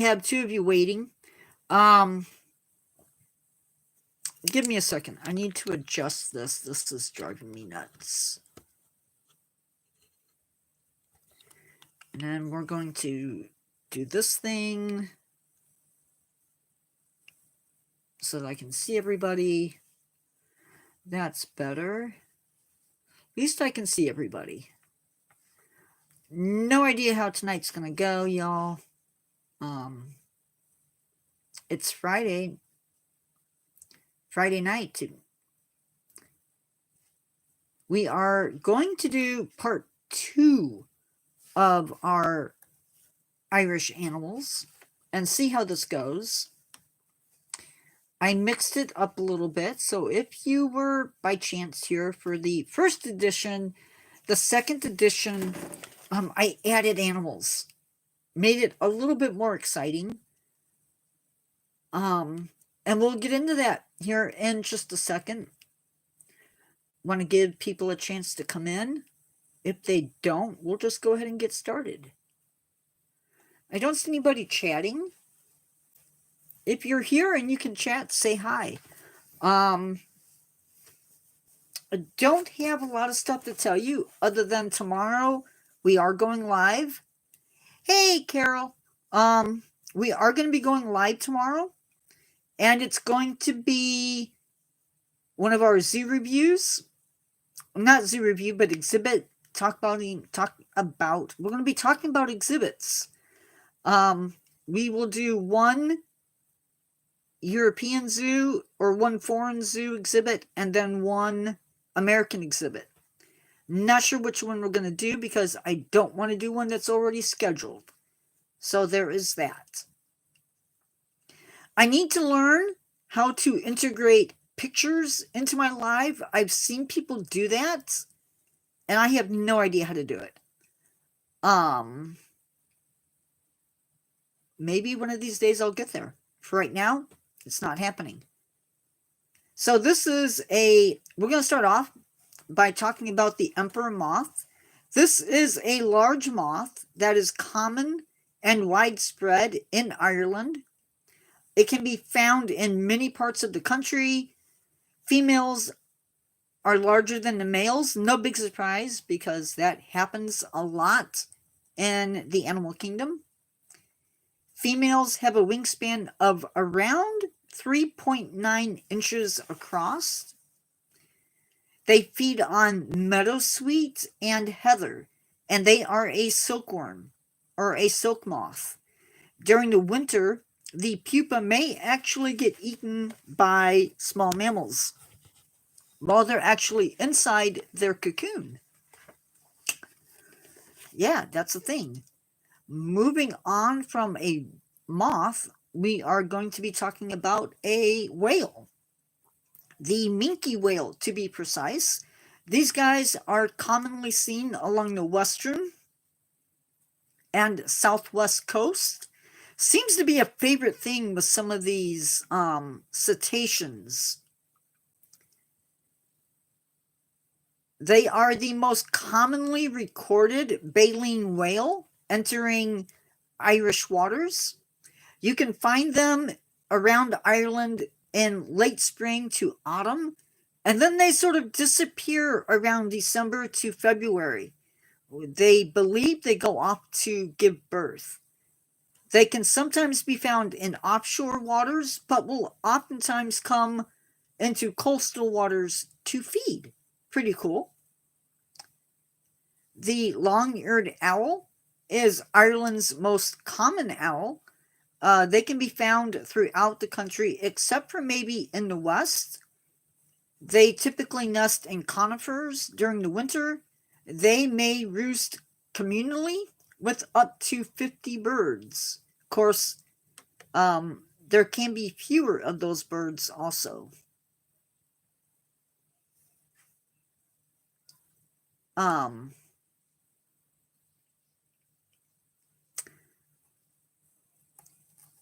have two of you waiting. Give me a second. I need to adjust this. This is driving me nuts. And then we're going to do this thing so that I can see everybody. That's better. At least I can see everybody. No idea how tonight's gonna go, y'all. It's Friday night. We are going to do part 2 of our Irish animals and see how this goes. I mixed it up a little bit, so if you were by chance here for the first edition, the second edition, I added animals, made it a little bit more exciting. And we'll get into that here in just a second. Want to give people a chance to come in. If they don't, we'll just go ahead and get started. I don't see anybody chatting. If you're here and you can chat, say hi. I don't have a lot of stuff to tell you other than tomorrow we are going live. Hey, Carol. We are going to be going live tomorrow, and it's going to be one of our zoo reviews. Not zoo review, but exhibit. We're going to be talking about exhibits. We will do one European zoo or one foreign zoo exhibit and then one American exhibit. Not sure which one we're going to do because I don't want to do one that's already scheduled. So there is that. I need to learn how to integrate pictures into my live. I've seen people do that, and I have no idea how to do it. Maybe one of these days I'll get there. For right now, it's not happening. So we're going to start off by talking about the emperor moth. This is a large moth that is common and widespread in Ireland. It can be found in many parts of the country. Females are larger than the males. No big surprise because that happens a lot in the animal kingdom. Females have a wingspan of around 3.9 inches across. They feed on meadowsweet and heather, and they are a silkworm or a silk moth. During the winter, the pupa may actually get eaten by small mammals while they're actually inside their cocoon. Yeah, that's the thing. Moving on from a moth, we are going to be talking about a whale. The minke whale, to be precise. These guys are commonly seen along the western and southwest coast. Seems to be a favorite thing with some of these cetaceans. They are the most commonly recorded baleen whale entering Irish waters. You can find them around Ireland in late spring to autumn, and then they sort of disappear around December to February. They believe they go off to give birth. They can sometimes be found in offshore waters, but will oftentimes come into coastal waters to feed. Pretty cool. The long-eared owl is Ireland's most common owl. They can be found throughout the country, except for maybe in the west. They typically nest in conifers during the winter. They may roost communally with up to 50 birds. Of course, there can be fewer of those birds also.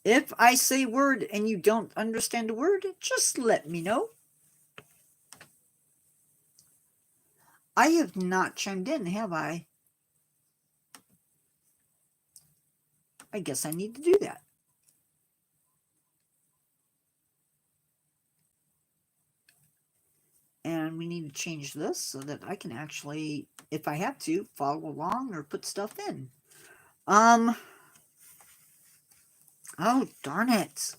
If I say a word and you don't understand a word, just let me know. I have not chimed in, have I? I guess I need to do that. And we need to change this so that I can actually, if I have to, follow along or put stuff in. Oh, darn it.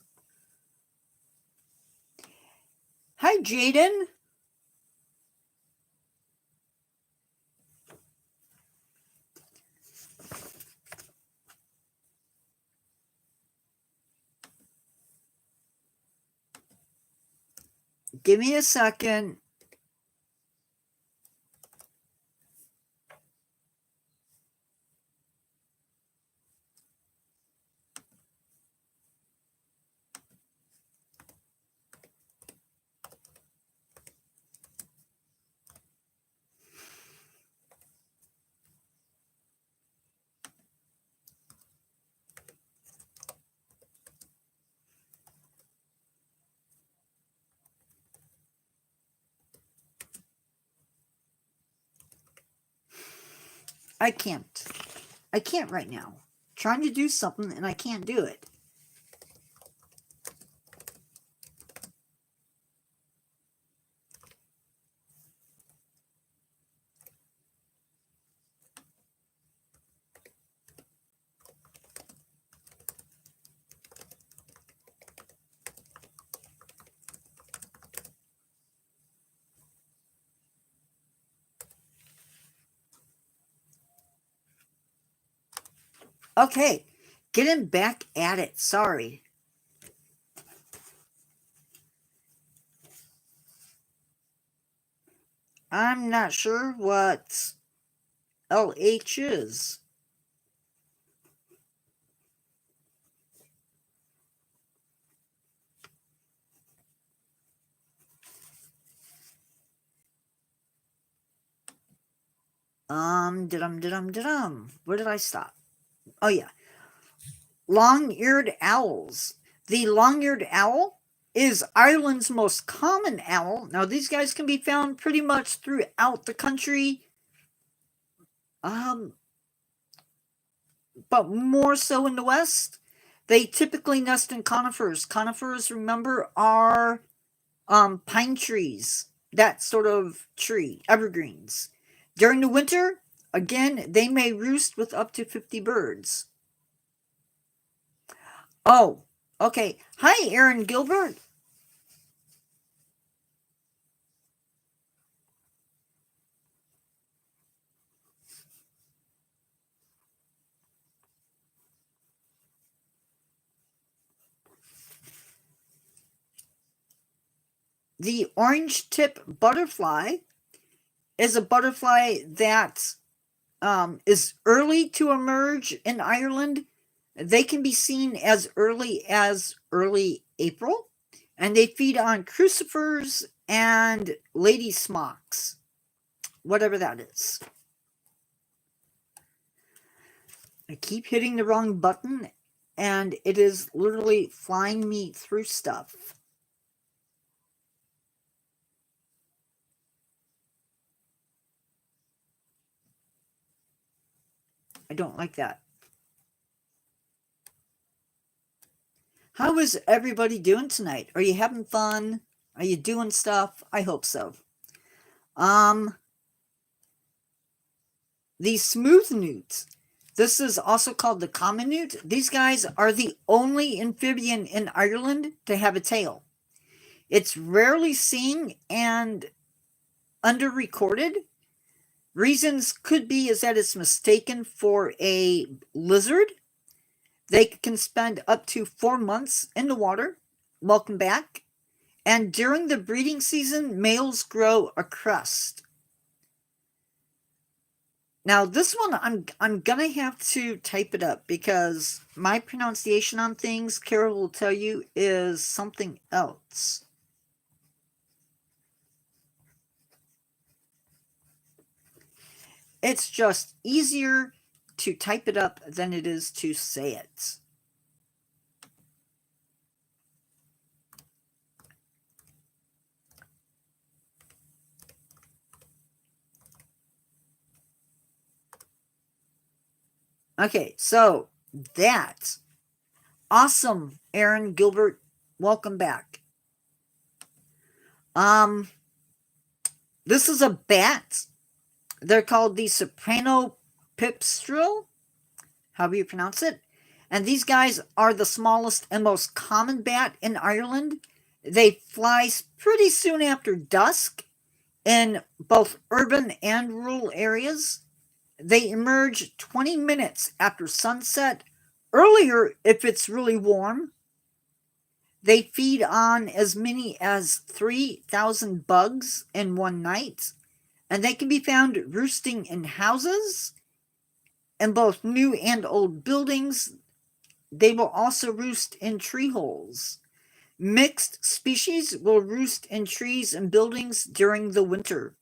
Hi, Jaden. Give me a second. I can't. I can't right now. Trying to do something and I can't do it. Okay, getting back at it. Sorry. I'm not sure what LH is. Where did I stop? Oh, yeah. Long-eared owls. The long-eared owl is Ireland's most common owl. Now, these guys can be found pretty much throughout the country, but more so in the west. They typically nest in conifers. Conifers, remember, are pine trees, that sort of tree, evergreens. During the winter, again, they may roost with up to 50 birds. Oh, okay. Hi, Aaron Gilbert. The orange tip butterfly is a butterfly that is early to emerge in Ireland. They can be seen as early April, and they feed on crucifers and lady smocks, whatever that is. I keep hitting the wrong button, and it is literally flying me through stuff. I don't like that. How is everybody doing tonight? Are you having fun? Are you doing stuff? I hope so. The smooth newt. This is also called the common newt. These guys are the only amphibian in Ireland to have a tail. It's rarely seen and under-recorded. Reasons could be is that it's mistaken for a lizard. They can spend up to 4 months in the water. Welcome back. And during the breeding season, males grow a crest. Now, this one, I'm gonna have to type it up because my pronunciation on things, Carol will tell you, is something else. It's just easier to type it up than it is to say it. Okay, so that. Awesome, Aaron Gilbert. Welcome back. This is a bat. They're called the soprano pipistrelle, however you pronounce it. And these guys are the smallest and most common bat in Ireland. They fly pretty soon after dusk in both urban and rural areas. They emerge 20 minutes after sunset, earlier if it's really warm. They feed on as many as 3,000 bugs in one night, and they can be found roosting in houses, in both new and old buildings. They will also roost in tree holes. Mixed species will roost in trees and buildings during the winter.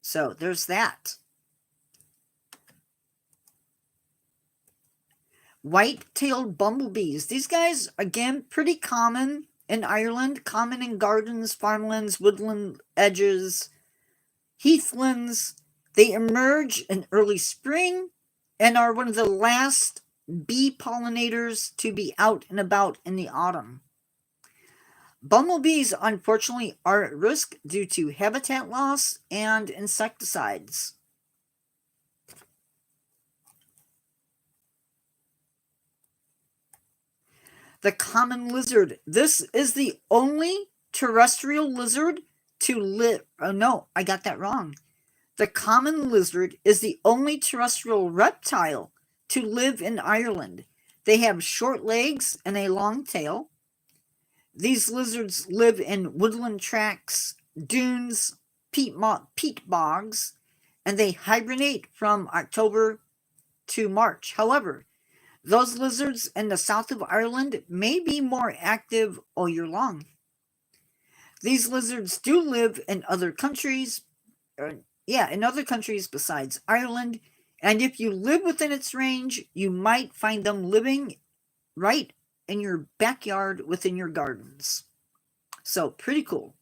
So there's that. White-tailed bumblebees. These guys, again, pretty common in Ireland, common in gardens, farmlands, woodland edges, heathlands. They emerge in early spring and are one of the last bee pollinators to be out and about in the autumn. Bumblebees, unfortunately, are at risk due to habitat loss and insecticides. The common lizard. This is the only terrestrial lizard to live. Oh, no, I got that wrong. The common lizard is the only terrestrial reptile to live in Ireland. They have short legs and a long tail. These lizards live in woodland tracts, dunes, peat bogs, and they hibernate from October to March. However, those lizards in the south of Ireland may be more active all year long. These lizards do live in other countries, in other countries besides Ireland, and if you live within its range, you might find them living right in your backyard within your gardens. So, pretty cool.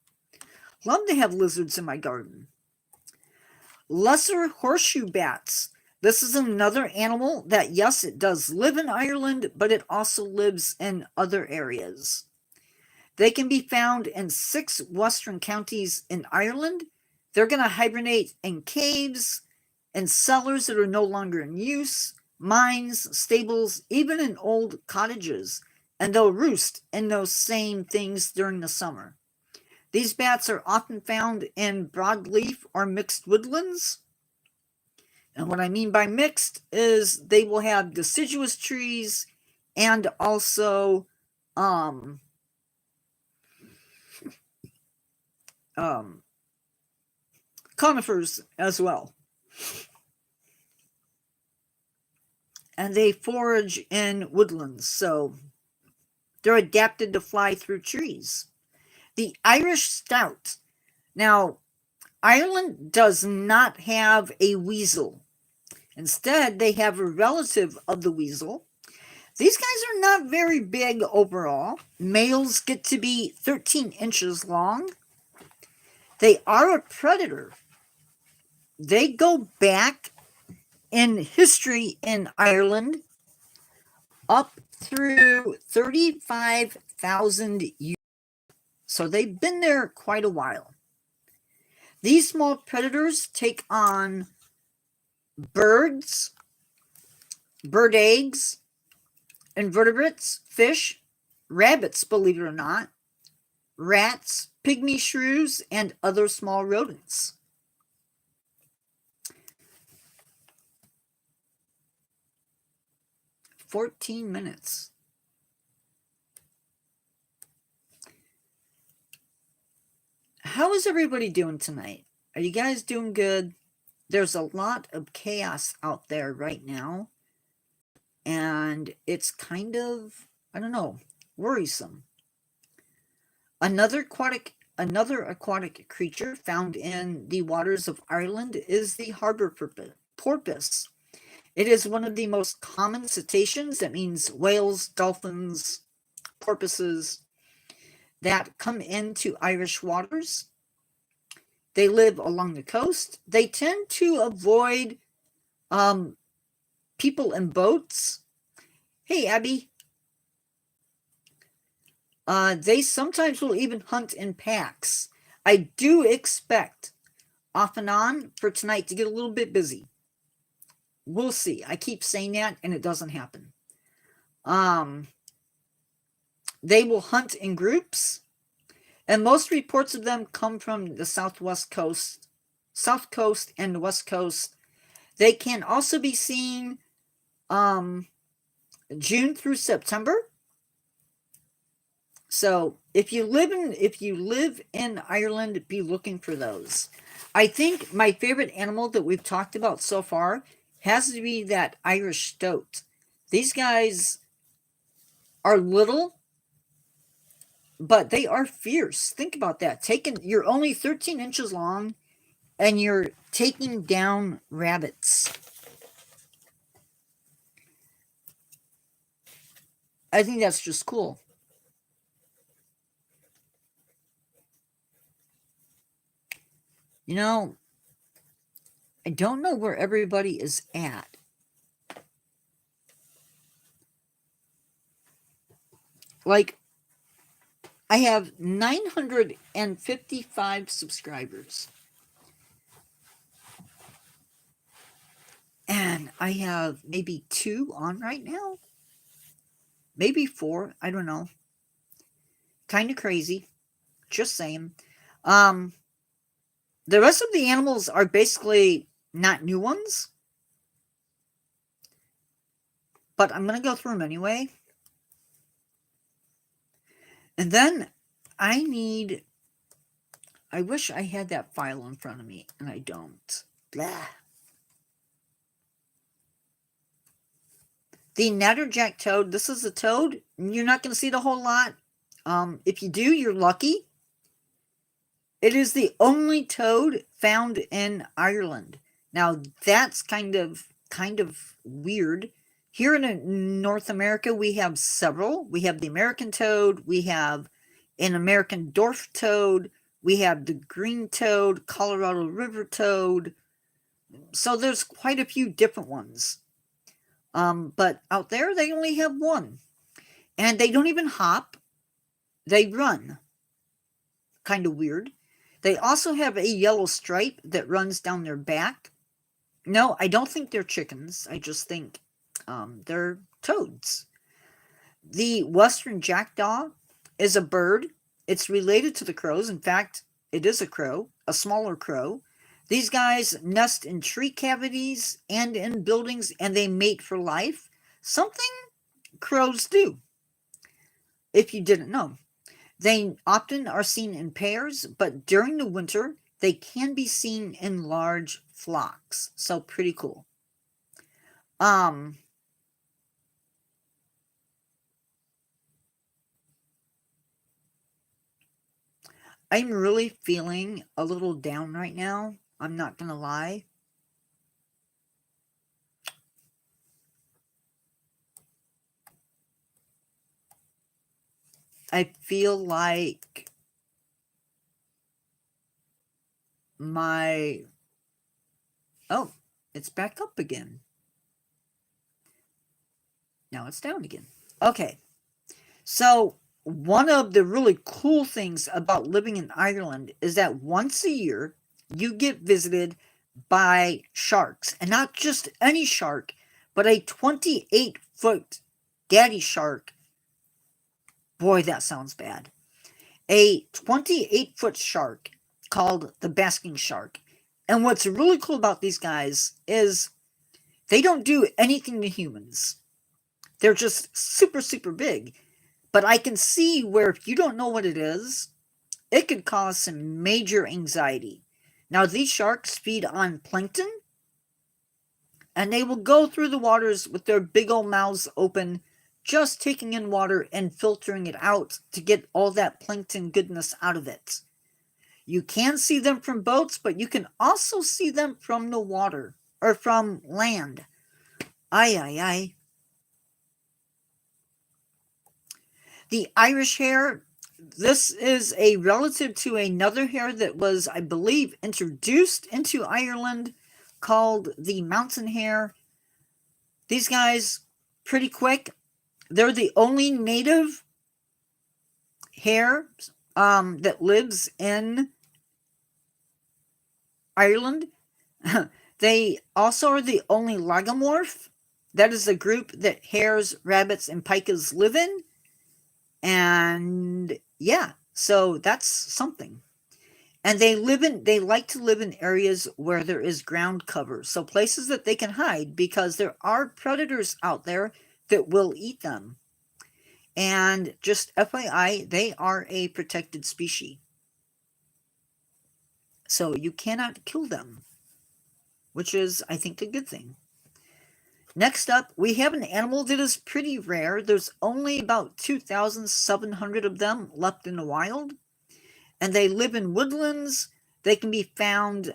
Love to have lizards in my garden. Lesser horseshoe bats. This is another animal that, yes, it does live in Ireland, but it also lives in other areas. They can be found in 6 western counties in Ireland. They're going to hibernate in caves and cellars that are no longer in use, mines, stables, even in old cottages, and they'll roost in those same things during the summer. These bats are often found in broadleaf or mixed woodlands. And what I mean by mixed is they will have deciduous trees and also conifers as well. And they forage in woodlands, so they're adapted to fly through trees. The Irish Stout. Now, Ireland does not have a weasel. Instead, they have a relative of the weasel. These guys are not very big overall. Males get to be 13 inches long. They are a predator. They go back in history in Ireland up through 35,000 years. So they've been there quite a while. These small predators take on birds, bird eggs, invertebrates, fish, rabbits, believe it or not, rats, pygmy shrews, and other small rodents. "14 minutes. How is everybody doing tonight? Are you guys doing good? There's a lot of chaos out there right now, and it's kind of, I don't know, worrisome. Another aquatic creature found in the waters of Ireland is the harbor porpoise. It is one of the most common cetaceans. That means whales, dolphins, porpoises that come into Irish waters. They live along the coast. They tend to avoid people in boats. Hey, Abby. They sometimes will even hunt in packs. I do expect off and on for tonight to get a little bit busy. We'll see. I keep saying that and it doesn't happen. They will hunt in groups, and most reports of them come from the south coast and the west coast. They can also be seen June through September. So if you live in Ireland, be looking for those. I think my favorite animal that we've talked about so far has to be that Irish stoat. These guys are little, but they are fierce. Think about that. You're only 13 inches long, and you're taking down rabbits. I think that's just cool. You know, I don't know where everybody is at. Like, I have 955 subscribers. And I have maybe 2 on right now. Maybe 4. I don't know. Kind of crazy. Just saying. The rest of the animals are basically not new ones. But I'm going to go through them anyway. And then I wish I had that file in front of me, and I don't. Blah. The natterjack toad. This is a toad. You're not going to see it a whole lot. If you do, you're lucky. It is the only toad found in Ireland. Now, that's kind of weird. Here in North America, we have several. We have the American toad. We have an American dwarf toad. We have the green toad, Colorado River toad. So there's quite a few different ones. But out there, they only have one. And they don't even hop. They run. Kind of weird. They also have a yellow stripe that runs down their back. No, I don't think they're chickens. I just think they're toads. The western jackdaw is a bird. It's related to the crows. In fact, it is a crow, a smaller crow. These guys nest in tree cavities and in buildings, and they mate for life. Something crows do, if you didn't know. They often are seen in pairs, but during the winter, they can be seen in large flocks. So pretty cool. I'm really feeling a little down right now. I'm not going to lie. I feel like oh, it's back up again. Now it's down again. Okay. So one of the really cool things about living in Ireland is that once a year you get visited by sharks, and not just any shark, but a 28-foot daddy shark. Boy, that sounds bad. A 28-foot shark called the basking shark. And what's really cool about these guys is they don't do anything to humans. They're just super, super big. But I can see where if you don't know what it is, it could cause some major anxiety. Now, these sharks feed on plankton, and they will go through the waters with their big old mouths open, just taking in water and filtering it out to get all that plankton goodness out of it. You can see them from boats, but you can also see them from the water, or from land. Aye, aye, aye. The Irish hare, this is a relative to another hare that was, I believe, introduced into Ireland called the mountain hare. These guys, pretty quick. They're the only native hare that lives in Ireland. They also are the only lagomorph. That is the group that hares, rabbits, and pikas live in. And yeah, so that's something. And they like to live in areas where there is ground cover. So places that they can hide, because there are predators out there that will eat them. And just FYI, they are a protected species. So you cannot kill them, which is, I think, a good thing. Next up, we have an animal that is pretty rare. There's only about 2,700 of them left in the wild. And they live in woodlands. They can be found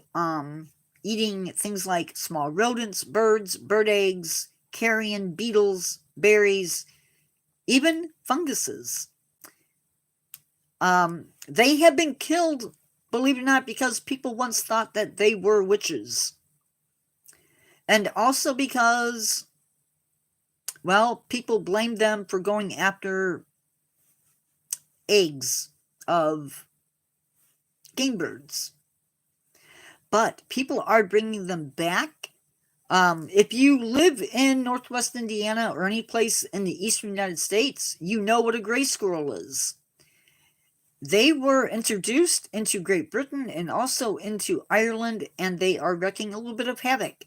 eating things like small rodents, birds, bird eggs, carrion, beetles, berries, even funguses. They have been killed, believe it or not, because people once thought that they were witches. And also because, well, people blamed them for going after eggs of game birds. But people are bringing them back. If you live in Northwest Indiana or any place in the eastern United States, you know what a gray squirrel is. They were introduced into Great Britain and also into Ireland, and they are wreaking a little bit of havoc.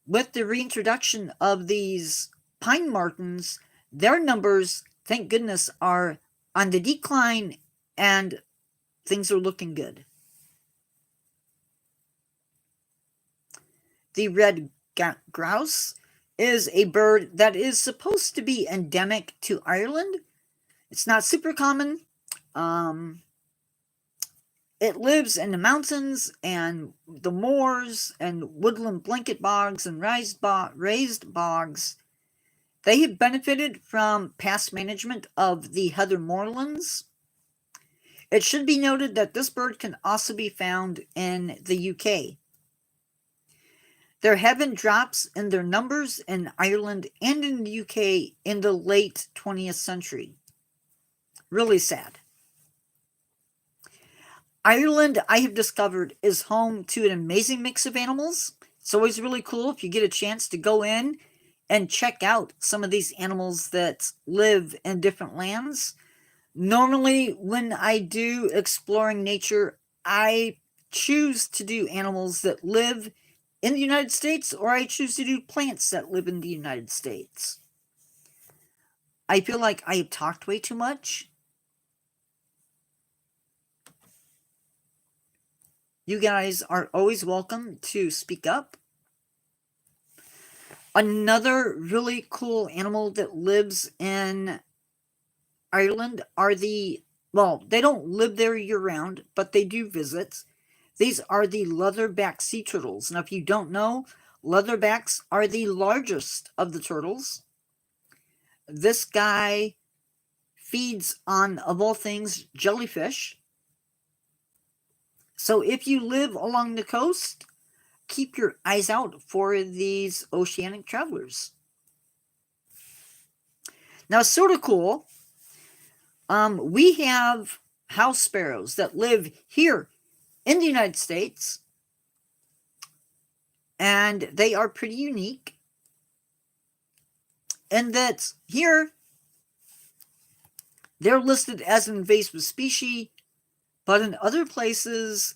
With the reintroduction of these pine martens, their numbers, thank goodness, are on the decline, and things are looking good. The red grouse is a bird that is supposed to be endemic to Ireland. It's not super common. It lives in the mountains and the moors and woodland blanket bogs and raised bogs. They have benefited from past management of the heather moorlands. It should be noted that this bird can also be found in the UK. There have been drops in their numbers in Ireland and in the UK in the late 20th century. Really sad. Ireland, I have discovered, is home to an amazing mix of animals. It's always really cool if you get a chance to go in and check out some of these animals that live in different lands. Normally, when I do exploring nature, I choose to do animals that live in the United States, or I choose to do plants that live in the United States. I feel like I have talked way too much. You guys are always welcome to speak up. Another really cool animal that lives in Ireland are they don't live there year-round, but they do visit. These are the leatherback sea turtles. Now, if you don't know, leatherbacks are the largest of the turtles. This guy feeds on, of all things, jellyfish. So if you live along the coast, keep your eyes out for these oceanic travelers. Now, sort of cool, we have house sparrows that live here in the United States, and they are pretty unique. And that here, they're listed as an invasive species, but in other places,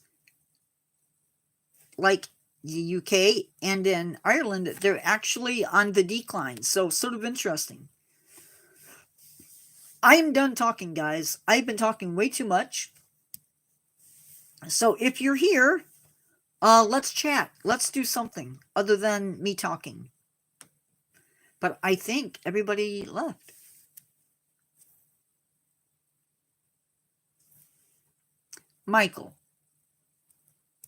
like the UK and in Ireland, they're actually on the decline. So, sort of interesting. I am done talking, guys. I've been talking way too much. So, if you're here, let's chat. Let's do something other than me talking. But I think everybody left. Michael,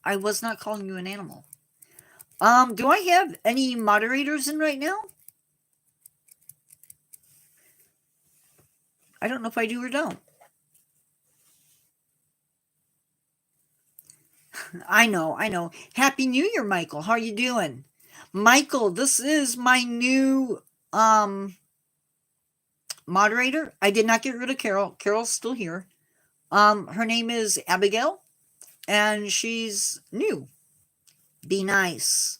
I was not calling you an animal. Do I have any moderators in right now? I don't know if I do or don't. I know. Happy New Year, Michael. How are you doing? Michael, this is my new moderator. I did not get rid of Carol. Carol's still here. Her name is Abigail, and she's new. Be nice.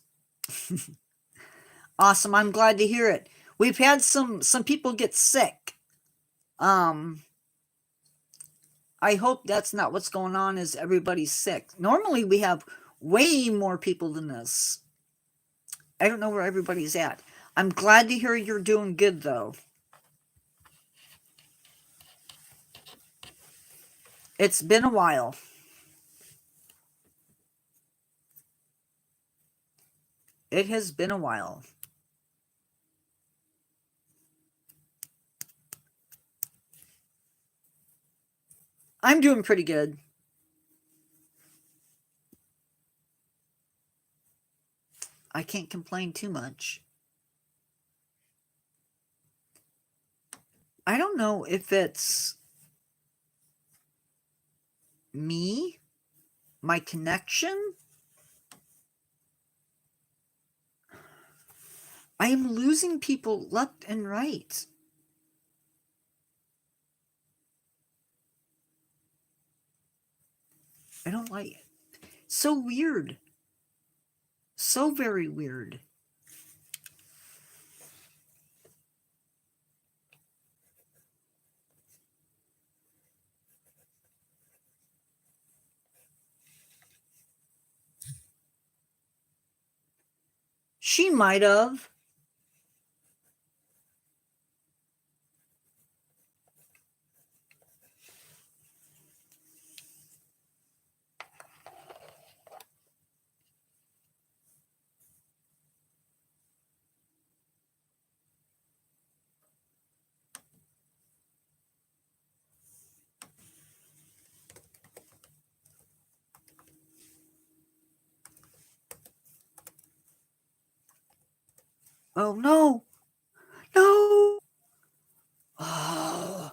Awesome. I'm glad to hear it. We've had some people get sick. I hope that's not what's going on, is everybody's sick. Normally we have way more people than this. I don't know where everybody's at. I'm glad to hear you're doing good, though. It's been a while. It has been a while. I'm doing pretty good. I can't complain too much. I don't know if it's me, my connection. I am losing people left and right. I don't like it. So weird. So very weird. She might have. Oh, no. No. Oh.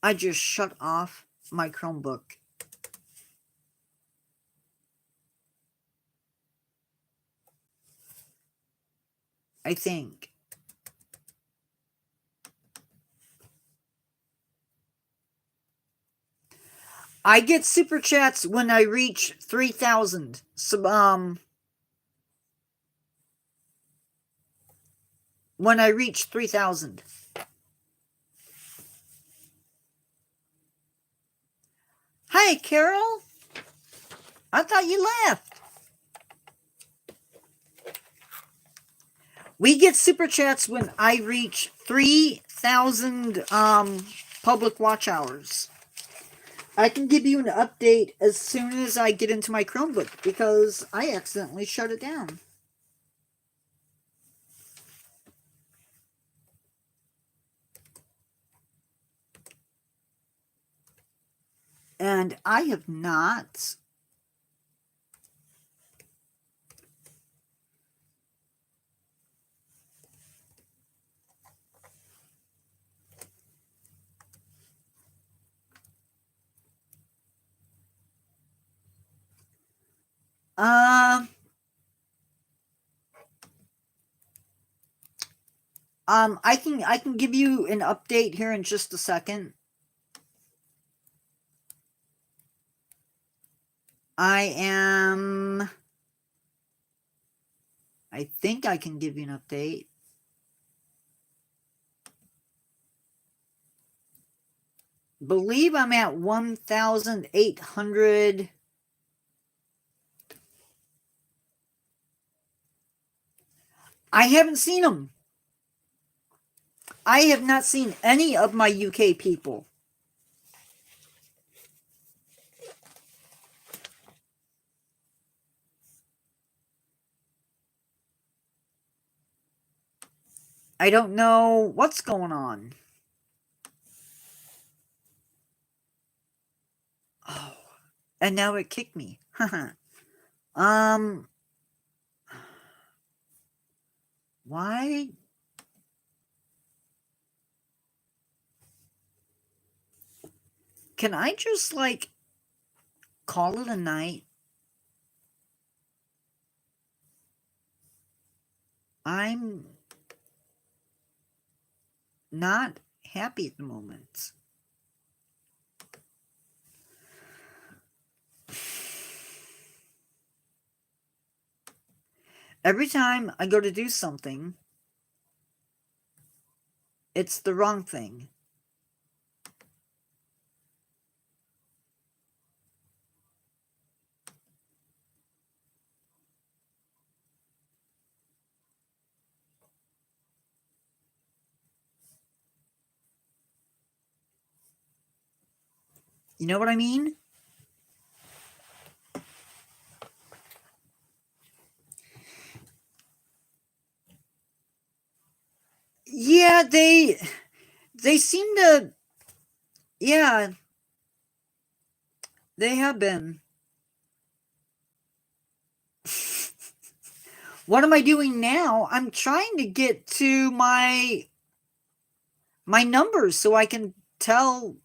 I just shut off my Chromebook. I think. I get super chats when I reach 3,000. So, when I reach 3,000. Hi, Carol. I thought you left. We get super chats when I reach 3,000 public watch hours. I can give you an update as soon as I get into my Chromebook because I accidentally shut it down. And I have not. I can give you an update here in just a second. I think I can give you an update. Believe I'm at 1,800. I haven't seen them. I have not seen any of my UK people. I don't know what's going on. Oh, and now it kicked me. Why? Can I just like call it a night? I'm not happy at the moment. Every time I go to do something, it's the wrong thing. You know what I mean? Yeah, they seem to, yeah, they have been. What am I doing now? I'm trying to get to my numbers so I can tell.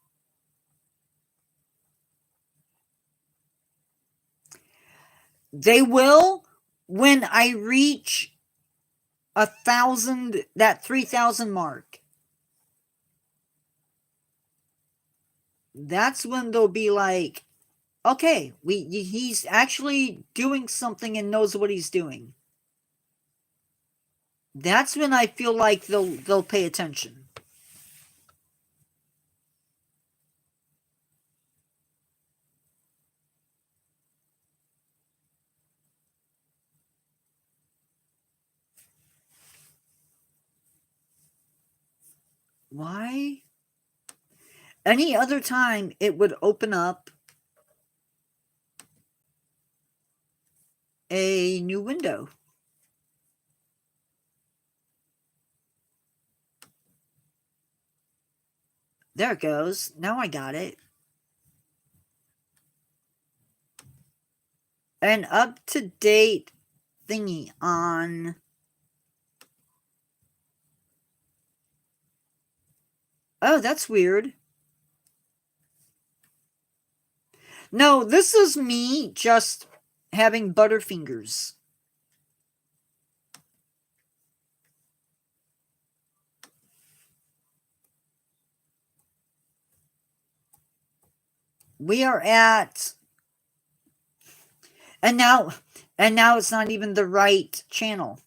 They will when I reach 1,000, that 3,000 mark. That's when they'll be like, okay, he's actually doing something and knows what he's doing. That's when I feel like they'll pay attention. Why? Any other time it would open up a new window. There it goes. Now I got it. An up-to-date thingy on... Oh, that's weird. No, this is me just having Butterfingers. We are at... And now it's not even the right channel.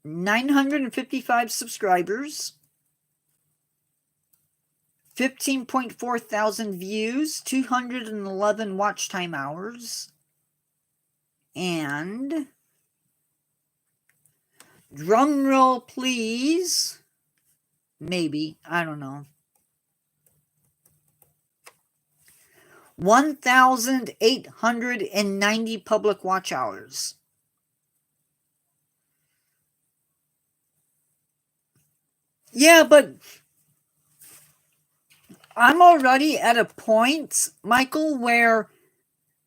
$955 subscribers. 15.4 thousand views. 211 watch time hours. And... drum roll, please. Maybe. I don't know. 1,890 public watch hours. Yeah, but I'm already at a point, Michael, where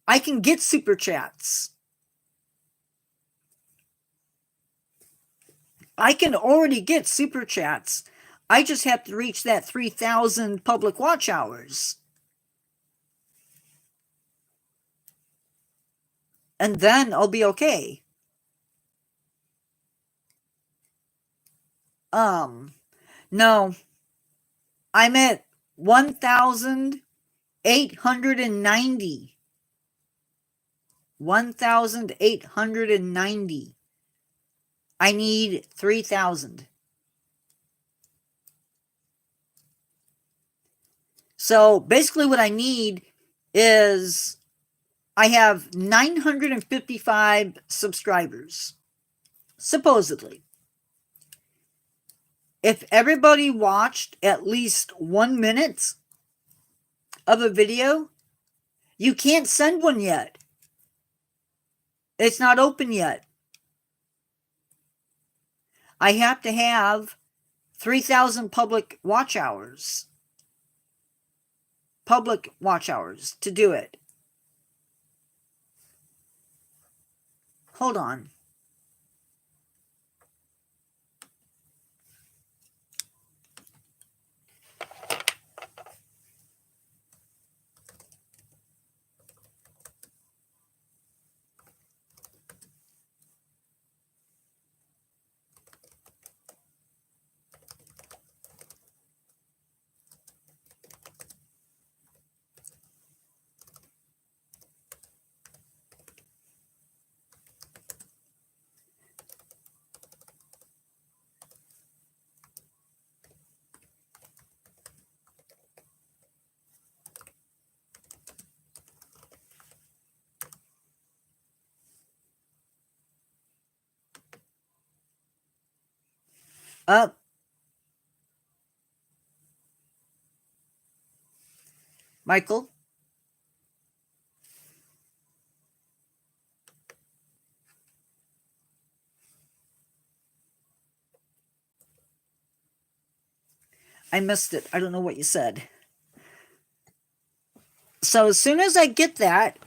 I can get super chats. I can already get super chats. I just have to reach that 3,000 public watch hours. And then I'll be okay. No. I'm at 1,890. 1,890. I need 3,000. So basically what I need is I have 955 subscribers, supposedly. If everybody watched at least 1 minute of a video, you can't send one yet. It's not open yet. I have to have 3,000 public watch hours. Public watch hours to do it. Hold on. Up. Michael. I missed it. I don't know what you said. So as soon as I get that,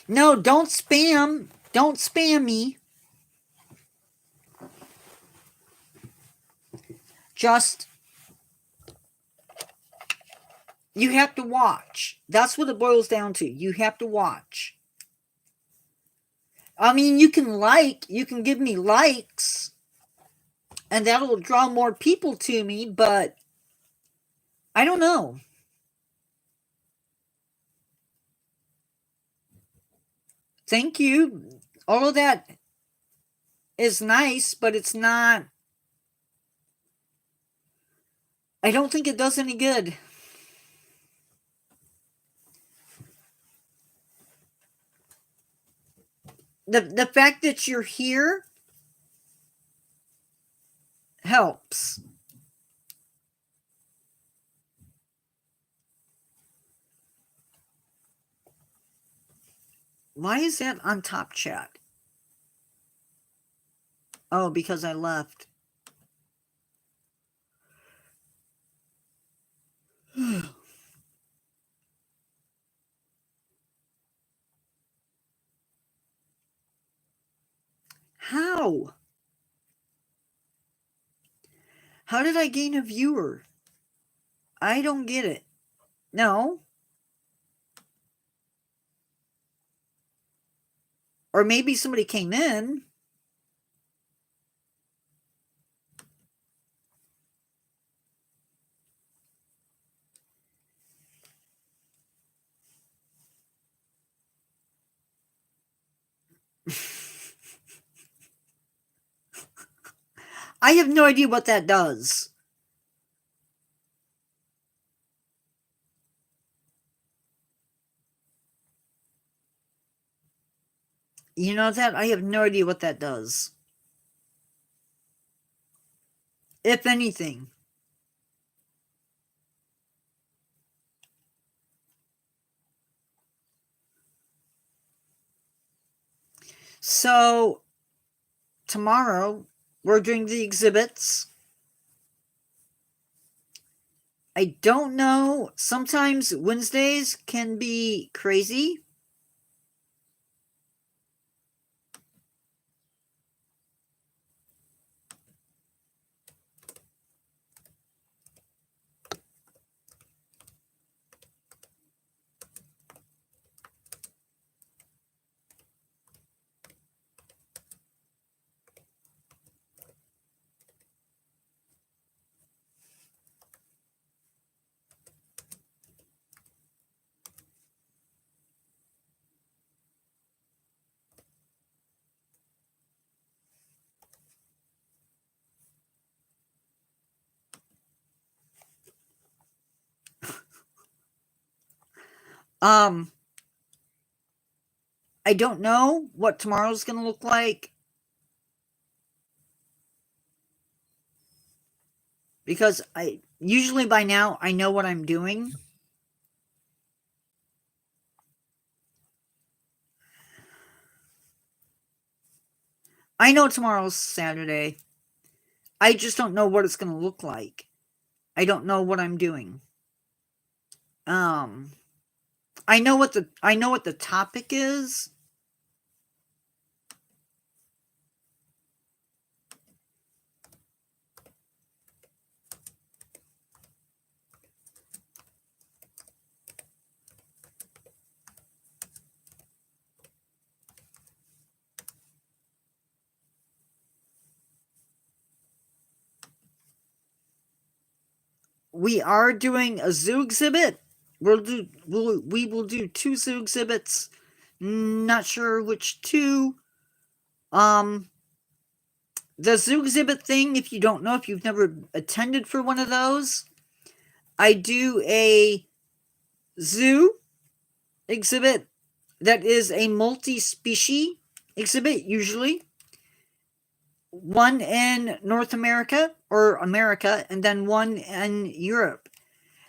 no, don't spam. Don't spam me. Just, you have to watch. That's what it boils down to. You have to watch. I mean, you can give me likes, and that'll draw more people to me, but I don't know. Thank you. All of that is nice, but it's not. I don't think it does any good. The fact that you're here helps. Why is that on top chat? Oh, because I left. How? How did I gain a viewer? I don't get it. No. Or maybe somebody came in. I have no idea what that does. You know that? I have no idea what that does. If anything. So, tomorrow, we're doing the exhibits. I don't know. Sometimes Wednesdays can be crazy. I don't know what tomorrow's going to look like. Because I usually by now I know what I'm doing. I know tomorrow's Saturday. I just don't know what it's going to look like. I don't know what I'm doing. I know what the topic is. We are doing a zoo exhibit. We will do 2 zoo exhibits. Not sure which 2. The zoo exhibit thing, if you don't know, if you've never attended for one of those, I do a zoo exhibit that is a multi-species exhibit, usually. One in North America, or America, and then one in Europe.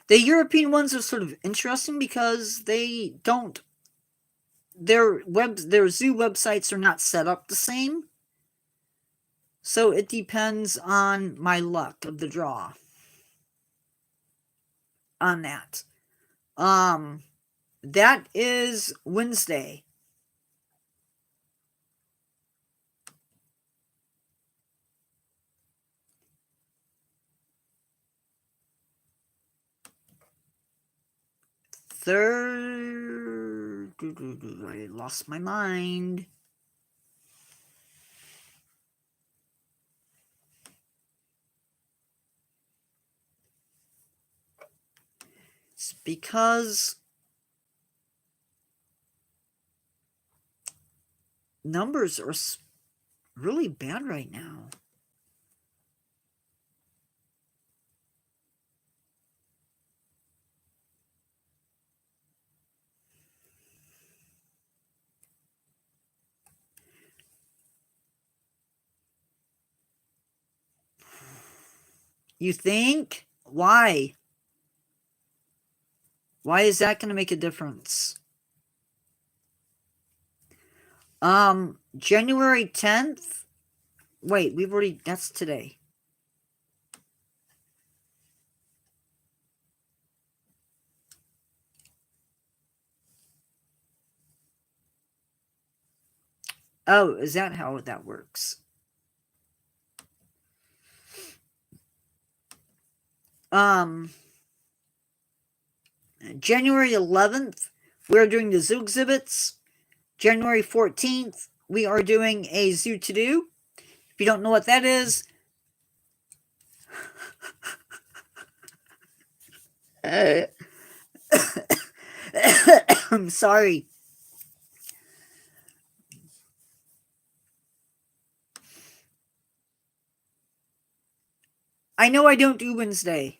The European ones are sort of interesting because they don't, their zoo websites are not set up the same. So it depends on my luck of the draw on that. That is Wednesday. Third, I lost my mind. It's because numbers are really bad right now. You think? Why? Why is that going to make a difference? January 10th? Wait, we've already, that's today. Oh, is that how that works? January 11th, we're doing the zoo exhibits. January 14th, we are doing a zoo to do. If you don't know what that is, I'm sorry. I know I don't do Wednesday.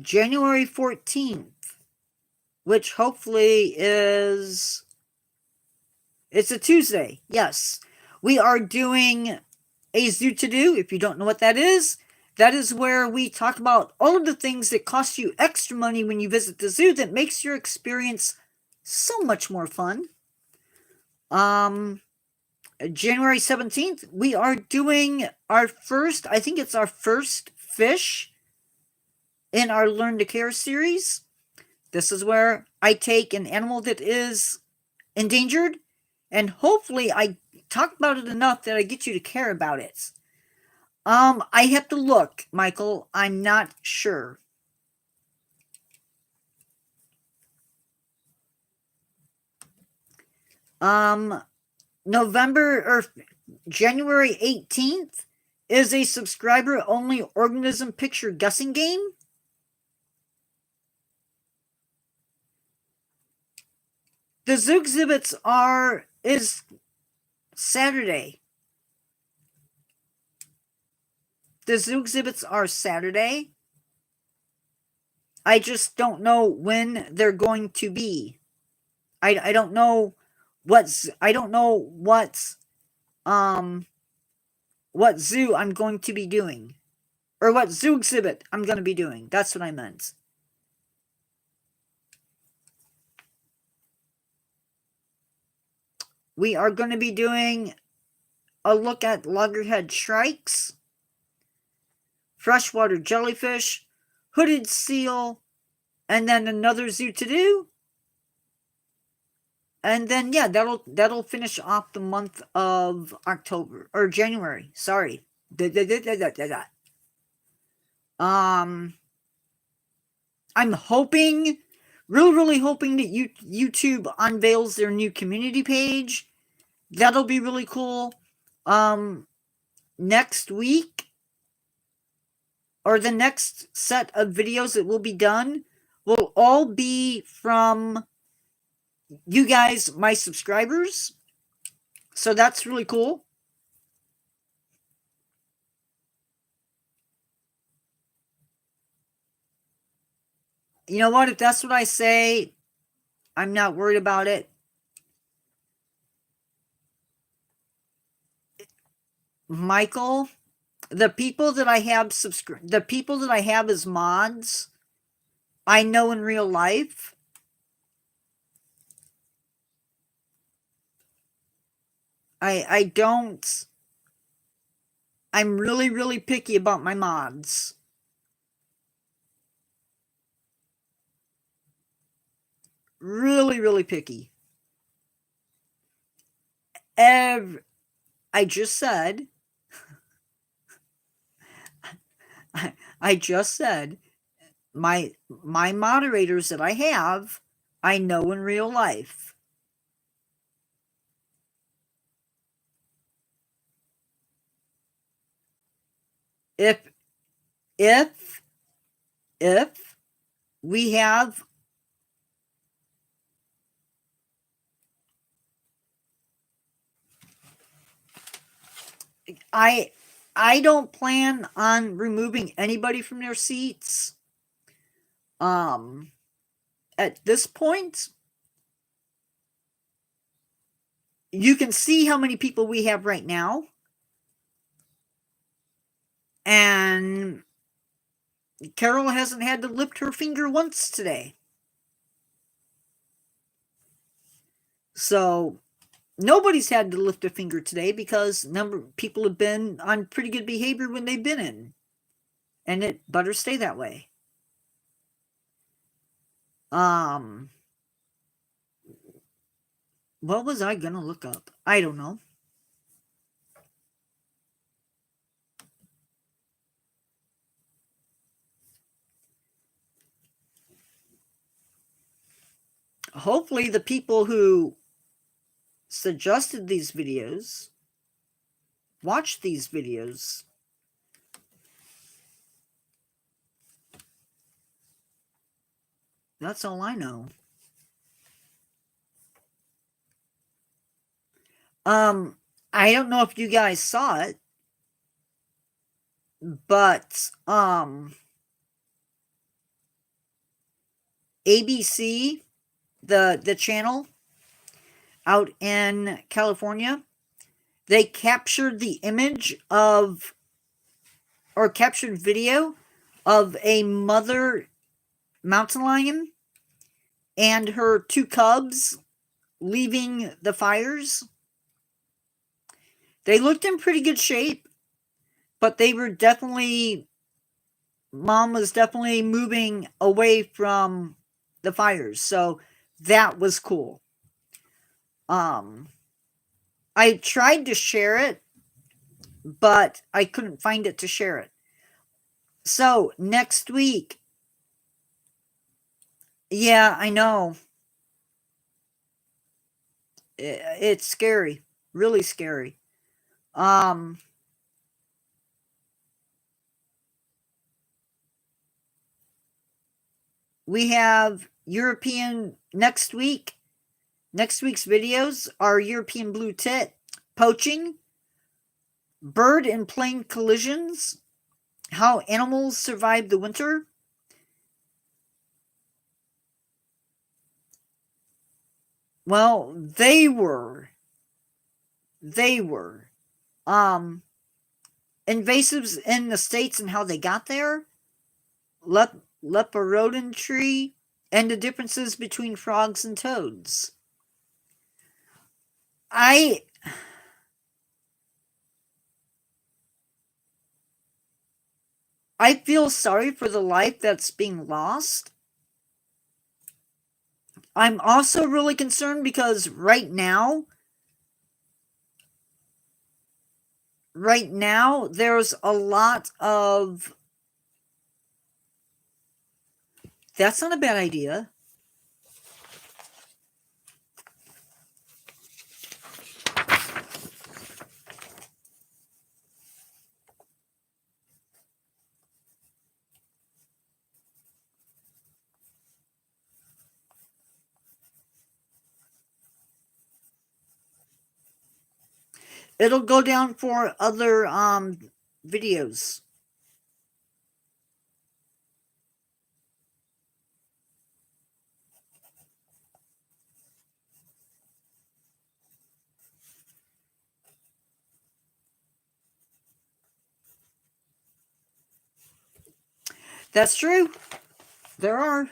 January 14th, which hopefully is, it's a Tuesday. Yes, we are doing a zoo to do. If you don't know what that is where we talk about all of the things that cost you extra money when you visit the zoo that makes your experience so much more fun. January 17th, we are doing our first, I think it's our first fish in our Learn to Care series. This is where I take an animal that is endangered, and hopefully I talk about it enough that I get you to care about it. I have to look, Michael. I'm not sure. November or January 18th is a subscriber only organism picture guessing game. The zoo exhibits is Saturday. The zoo exhibits are Saturday. I just don't know when they're going to be. I don't know what zoo I'm going to be doing, or what zoo exhibit I'm going to be doing. That's what I meant. We are going to be doing a look at loggerhead shrikes, freshwater jellyfish, hooded seal, and then another zoo to do. And then yeah, that'll finish off the month of October or January. Sorry. I'm hoping, really hoping that YouTube unveils their new community page. That'll be really cool. Next week, or the next set of videos that will be done will all be from you guys, my subscribers. So that's really cool. You know what? If that's what I say, I'm not worried about it. Michael, the people that I have as mods, I know in real life. I don't. I'm really, really picky about my mods. Really, really picky. I just said, I just said, my moderators that I have, I know in real life. If we have I don't plan on removing anybody from their seats. At this point, you can see how many people we have right now. And Carol hasn't had to lift her finger once today. So nobody's had to lift a finger today because number of people have been on pretty good behavior when they've been in. And it better stay that way. What was I gonna look up? I don't know. Hopefully the people who suggested these videos watch these videos. That's all I know. I don't know if you guys saw it, but ABC, the channel out in California, they captured the image of, or captured video of a mother mountain lion and her 2 cubs leaving the fires. They looked in pretty good shape, but they were definitely, mom was definitely moving away from the fires. So that was cool. I tried to share it, but I couldn't find it to share it. So next week, yeah, I know. It's scary, really scary. We have European next week. Next week's videos are European blue tit, poaching, bird and plane collisions, how animals survive the winter. Well, they were invasives in the States and how they got there, leporodentry, and the differences between frogs and toads. I feel sorry for the life that's being lost. I'm also really concerned because right now there's a lot of, that's not a bad idea. It'll go down for other videos. That's true. There are.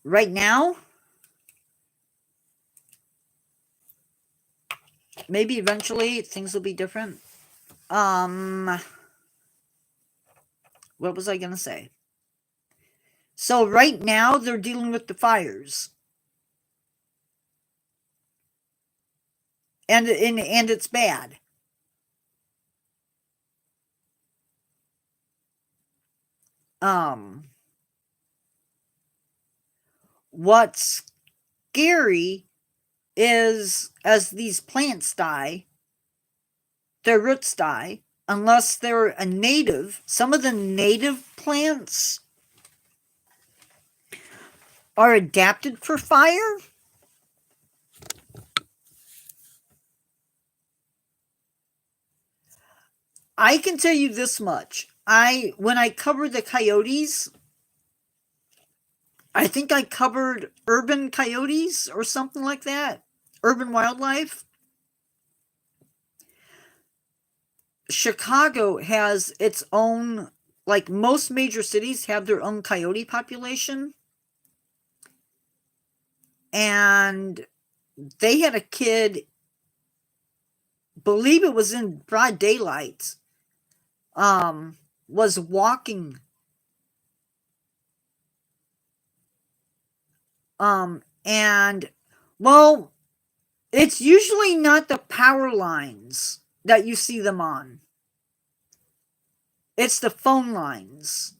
Right now, maybe eventually things will be different. What was I going to say? So right now they're dealing with the fires. And it's bad. What's scary is as these plants die, their roots die, unless they're a native. Some of the native plants are adapted for fire. I can tell you this much. When I covered the coyotes, I think I covered urban coyotes or something like that. Urban wildlife. Chicago has its own, like most major cities have their own coyote population. And they had a kid, believe it was in broad daylight, was walking. And well, it's usually not the power lines that you see them on. It's the phone lines.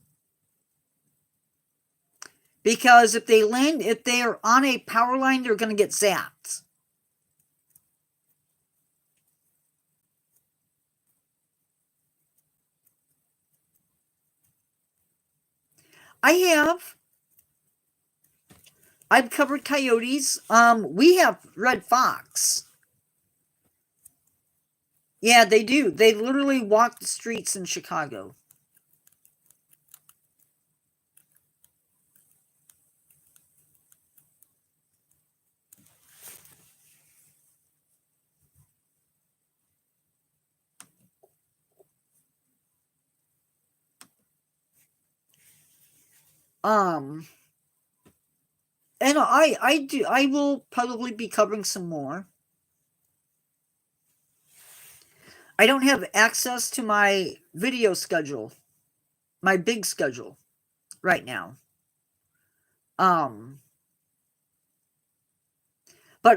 Because if they are on a power line, they're going to get zapped. I have. I've covered coyotes. We have red fox. Yeah, they do. They literally walk the streets in Chicago. And I will probably be covering some more. I don't have access to my video schedule, my big schedule right now. But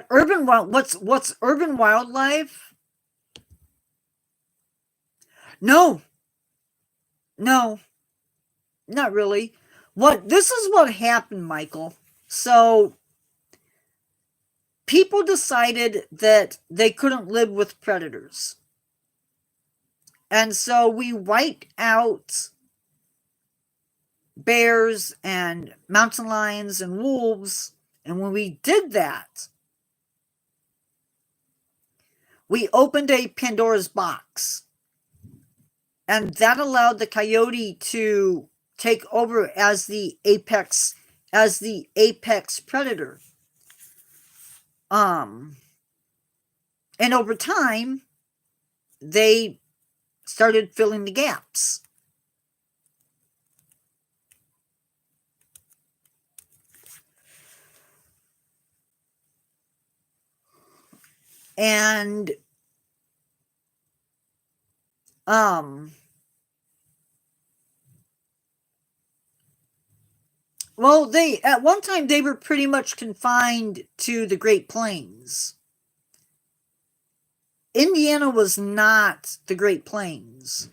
what's urban wildlife? No, not really. This is what happened, Michael. So people decided that they couldn't live with predators. And so we wiped out bears and mountain lions and wolves. And when we did that, we opened a Pandora's box. And that allowed the coyote to take over as the apex predator. And over time, they started filling the gaps. And well, at one time they were pretty much confined to the Great Plains. Indiana was not the Great Plains.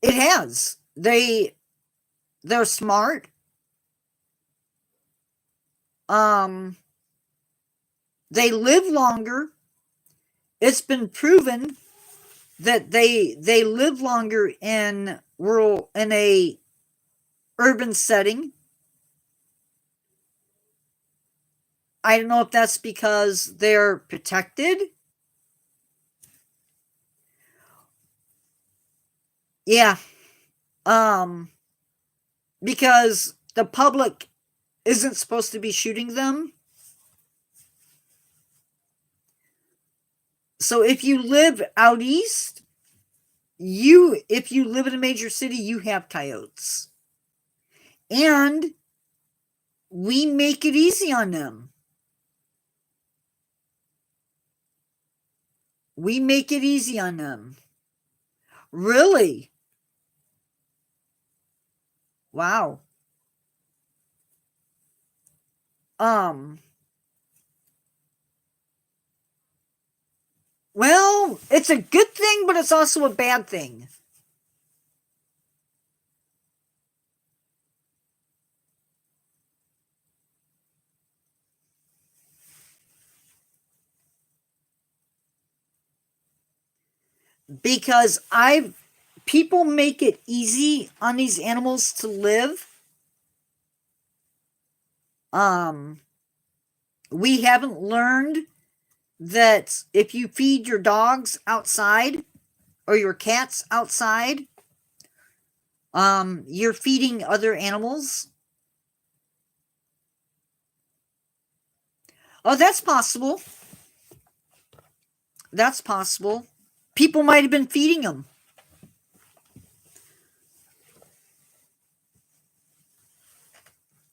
It has. They're smart. They live longer. It's been proven that they live longer in a urban setting. I don't know if that's because they're protected. Yeah. Because the public isn't supposed to be shooting them. So if you live out east, if you live in a major city, you have coyotes. And we make it easy on them. We make it easy on them. Really? Wow. Well, it's a good thing, but it's also a bad thing. Because people make it easy on these animals to live. We haven't learned that if you feed your dogs outside or your cats outside, you're feeding other animals. Oh, that's possible. That's possible. People might have been feeding them.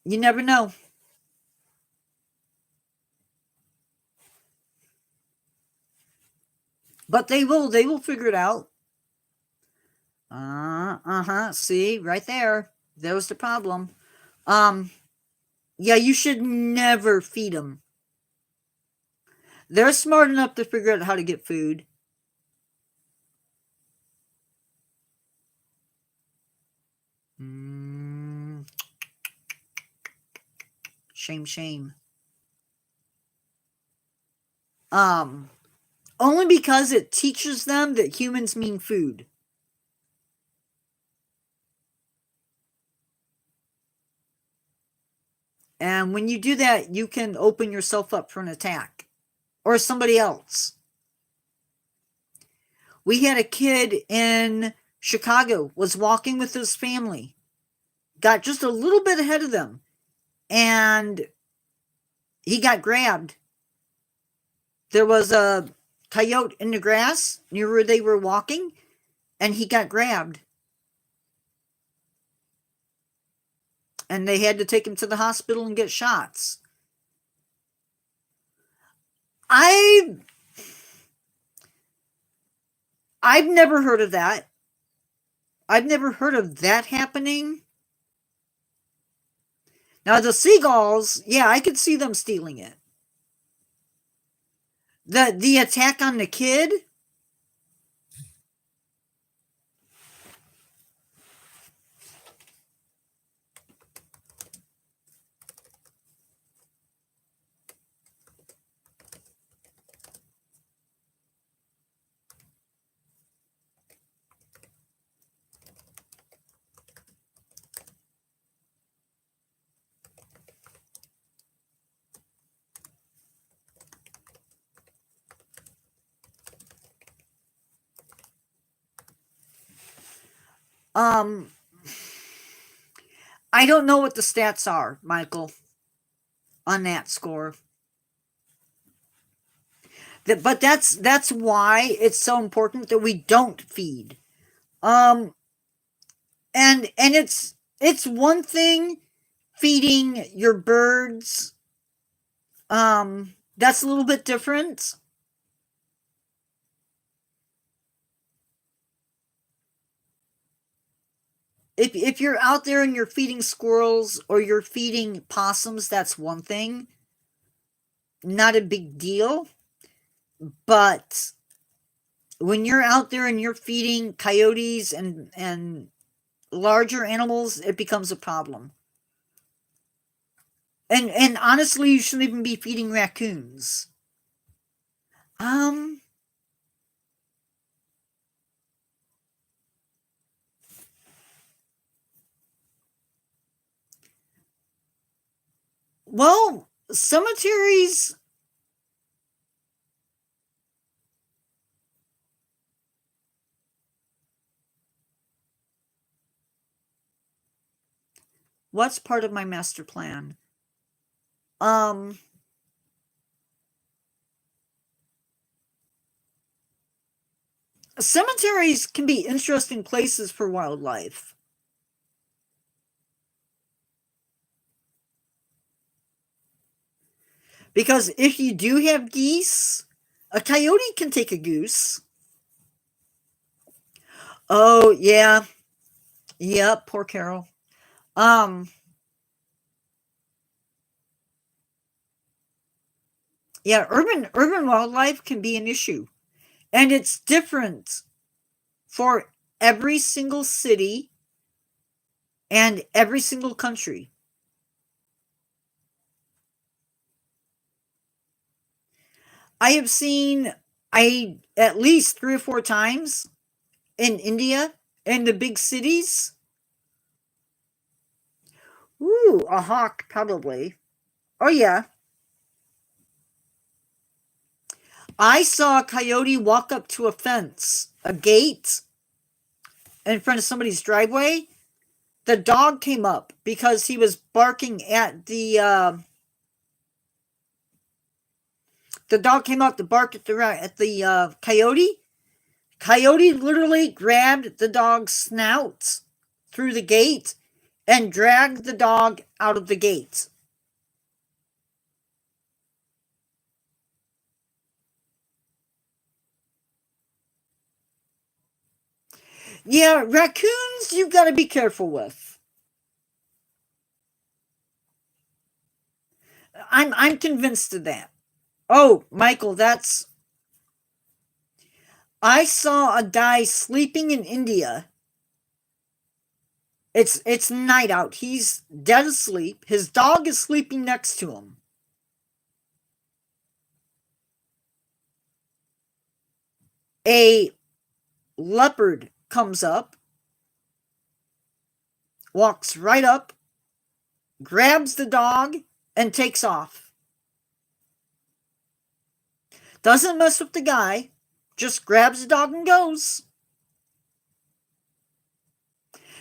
You never know. But they will figure it out. See, right there. That was the problem. Yeah, you should never feed them. They're smart enough to figure out how to get food. Shame. Only because it teaches them that humans mean food. And when you do that, you can open yourself up for an attack or somebody else. We had a kid in Chicago, was walking with his family, got just a little bit ahead of them, and he got grabbed. There was a coyote in the grass near where they were walking, and he got grabbed. And they had to take him to the hospital and get shots. I've never heard of that. I've never heard of that happening. Now the seagulls, yeah, I could see them stealing it. The attack on the kid, I don't know what the stats are, Michael, on that score. But that's why it's so important that we don't feed. And it's one thing feeding your birds. That's a little bit different. If you're out there and you're feeding squirrels or you're feeding possums, that's one thing. Not a big deal. But when you're out there and you're feeding coyotes and larger animals, it becomes a problem. And honestly, you shouldn't even be feeding raccoons. Well, cemeteries. What's part of my master plan? Cemeteries can be interesting places for wildlife. Because if you do have geese, a coyote can take a goose. Oh, yeah. Yep, poor Carol. Yeah, urban wildlife can be an issue. And it's different for every single city and every single country. I have seen at least 3 or 4 times in India, in the big cities. Ooh, a hawk, probably. Oh, yeah. I saw a coyote walk up to a fence, a gate, in front of somebody's driveway. The dog came up because he was barking at the dog came out to bark at the coyote. Coyote literally grabbed the dog's snout through the gate and dragged the dog out of the gate. Yeah, raccoons you've got to be careful with. I'm convinced of that. Oh, Michael, that's I saw a guy sleeping in India. It's night out. He's dead asleep. His dog is sleeping next to him. A leopard comes up, walks right up, grabs the dog, and takes off. Doesn't mess with the guy, just grabs the dog and goes.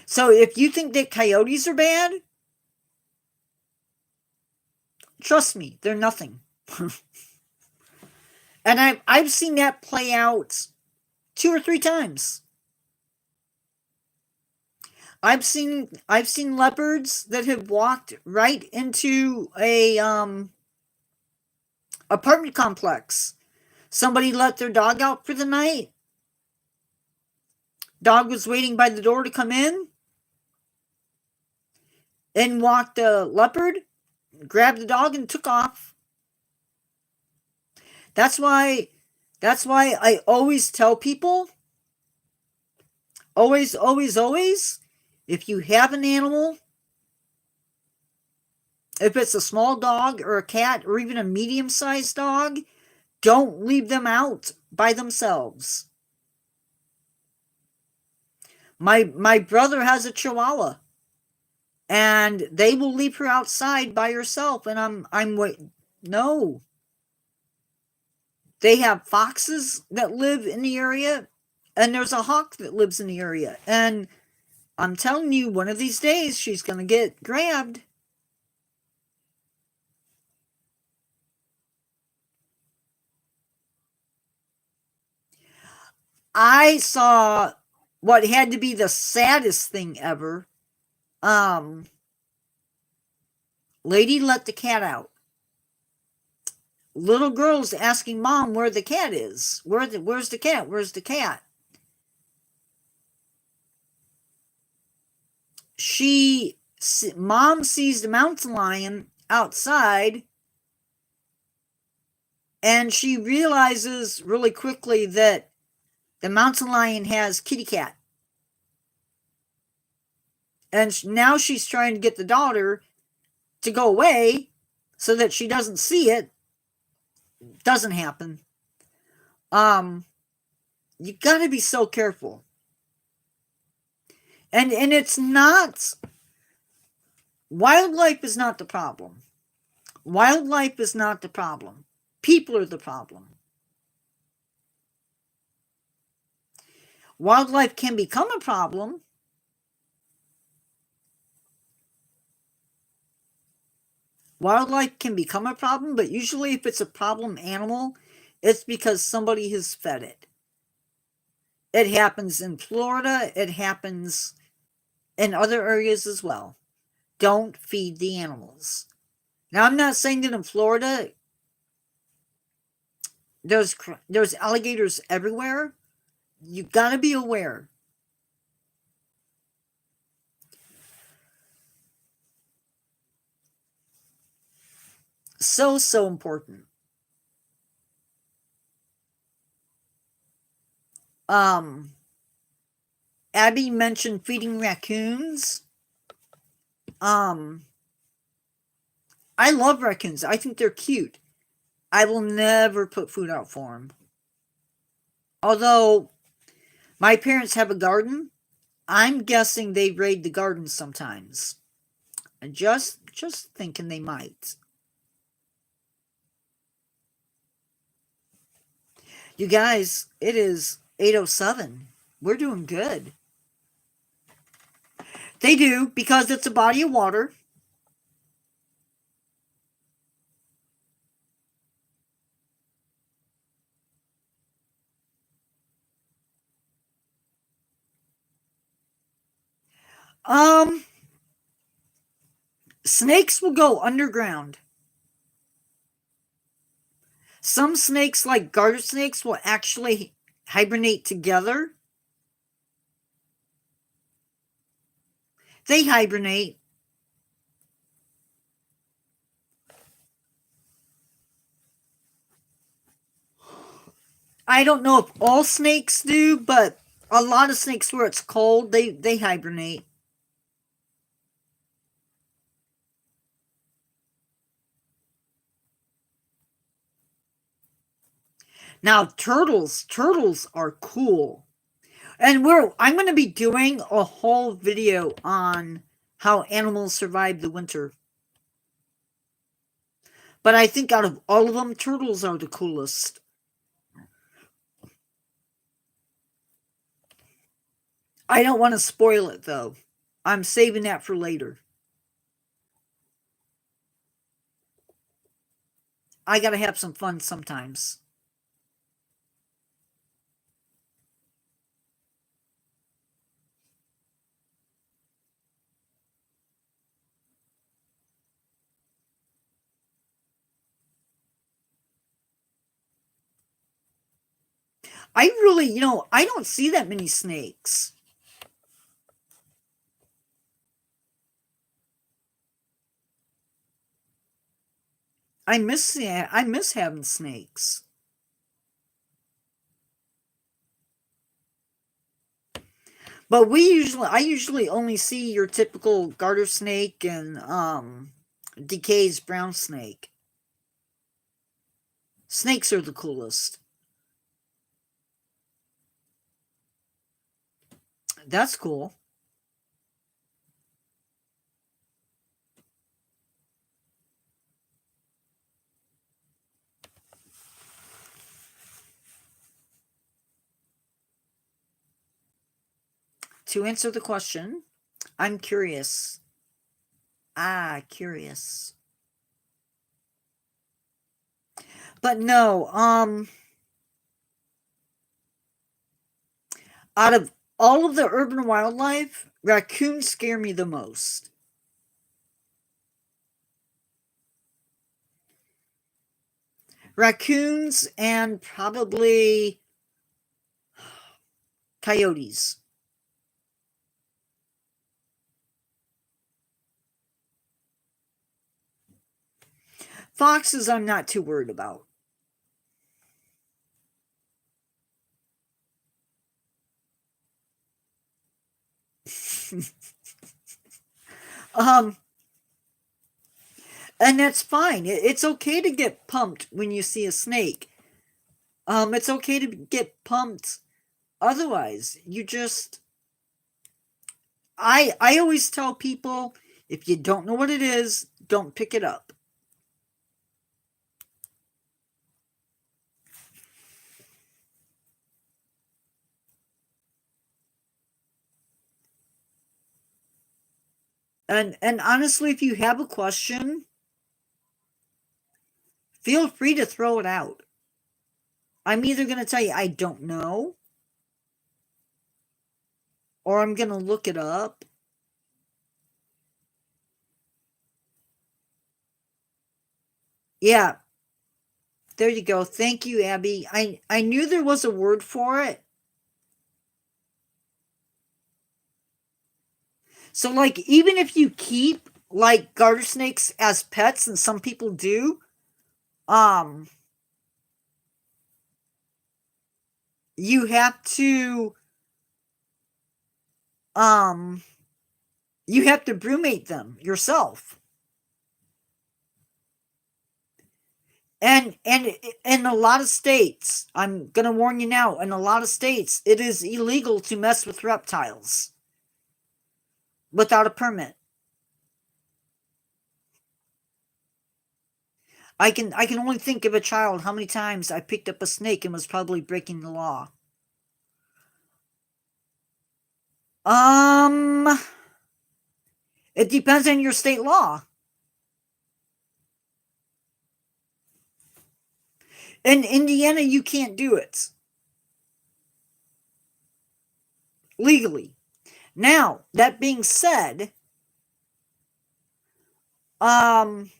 So if you think that coyotes are bad, trust me, they're nothing. And I've seen that play out 2 or 3 times. I've seen leopards that have walked right into a apartment complex. Somebody let their dog out for the night. Dog was waiting by the door to come in. In walked a leopard, grabbed the dog and took off. That's why I always tell people, always, if you have an animal, if it's a small dog or a cat or even a medium-sized dog, don't leave them out by themselves. My brother has a Chihuahua, and they will leave her outside by herself, and I'm no. They have foxes that live in the area, and there's a hawk that lives in the area, and I'm telling you, one of these days she's going to get grabbed. I saw what had to be the saddest thing ever. Lady let the cat out. Little girl's asking mom where the cat is. Where's the cat? Where's the cat? Mom sees the mountain lion outside, and she realizes really quickly that the mountain lion has kitty cat. And now she's trying to get the daughter to go away so that she doesn't see it. Doesn't happen. You got to be so careful. And it's not, wildlife is not the problem. Wildlife is not the problem. People are the problem. Wildlife can become a problem. Wildlife can become a problem, but usually if it's a problem animal, it's because somebody has fed it. It happens in Florida. It happens in other areas as well. Don't feed the animals. Now, I'm not saying that in Florida there's alligators everywhere. You got to be aware. So important. Abby mentioned feeding raccoons. I love raccoons. I think they're cute. I will never put food out for them. Although my parents have a garden, I'm guessing they raid the garden sometimes. Just thinking they might. You guys, it is 8:07. We're doing good. They do, because it's a body of water. Snakes will go underground. Some snakes, like garter snakes, will actually hibernate together. They hibernate. I don't know if all snakes do, but a lot of snakes where it's cold, they hibernate. Now, turtles are cool. And I'm going to be doing a whole video on how animals survive the winter. But I think out of all of them, turtles are the coolest. I don't want to spoil it, though. I'm saving that for later. I got to have some fun sometimes. I really, I don't see that many snakes. I miss having snakes. But I usually only see your typical garter snake and DK's brown snake. Snakes are the coolest. That's cool. To answer the question, I'm curious. Curious. But no, out of all of the urban wildlife, raccoons scare me the most. Raccoons and probably coyotes. Foxes, I'm not too worried about. And that's fine. It's okay to get pumped when you see a snake. It's okay to get pumped. Otherwise, I always tell people, if you don't know what it is, don't pick it up. And honestly, if you have a question, feel free to throw it out. I'm either going to tell you I don't know, or I'm going to look it up. Yeah, there you go. Thank you, Abby. I knew there was a word for it. So, like, even if you keep like garter snakes as pets, and some people do, um, you have to um you have to brumate them yourself. And in a lot of states, I'm gonna warn you now, in a lot of states, it is illegal to mess with reptiles without a permit. I can only think of a child how many times I picked up a snake and was probably breaking the law. Um, it depends on your state law. In Indiana, you can't do it legally. Now, um,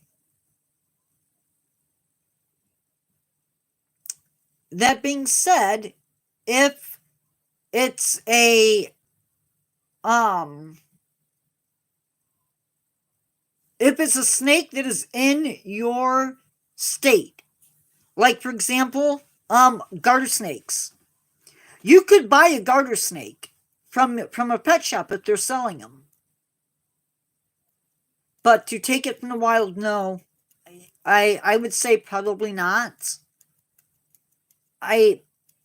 that being said, if it's a um if it's a snake that is in your state, like for example, garter snakes, you could buy a garter snake from a pet shop if they're selling them. But to take it from the wild, no. I would say probably not. I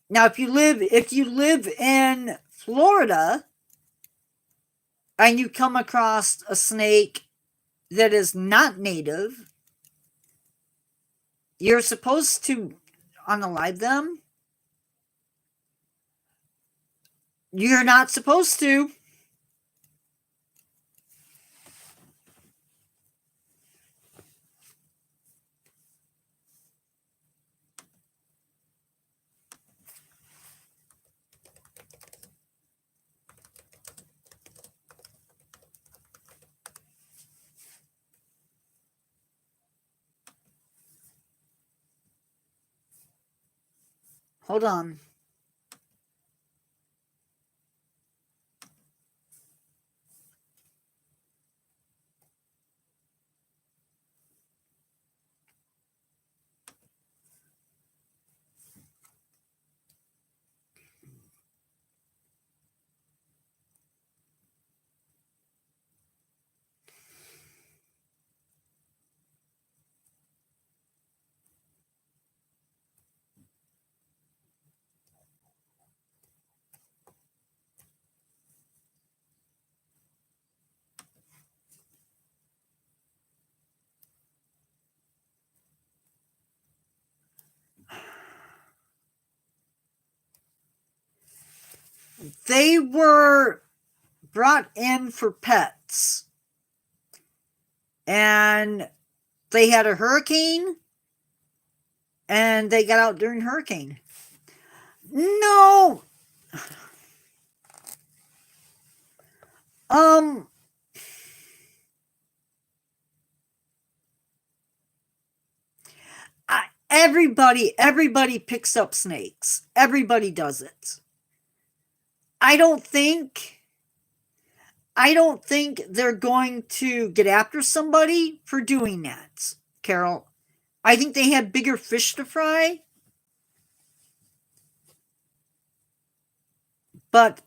Now if you live in Florida and you come across a snake that is not native, you're supposed to unalive them. You're not supposed to. Hold on. They were brought in for pets, and they had a hurricane, and they got out during hurricane. No. um everybody picks up snakes. Everybody does it. I don't think i don't think they're going to get after somebody for doing that, Carol. I think they have bigger fish to fry. But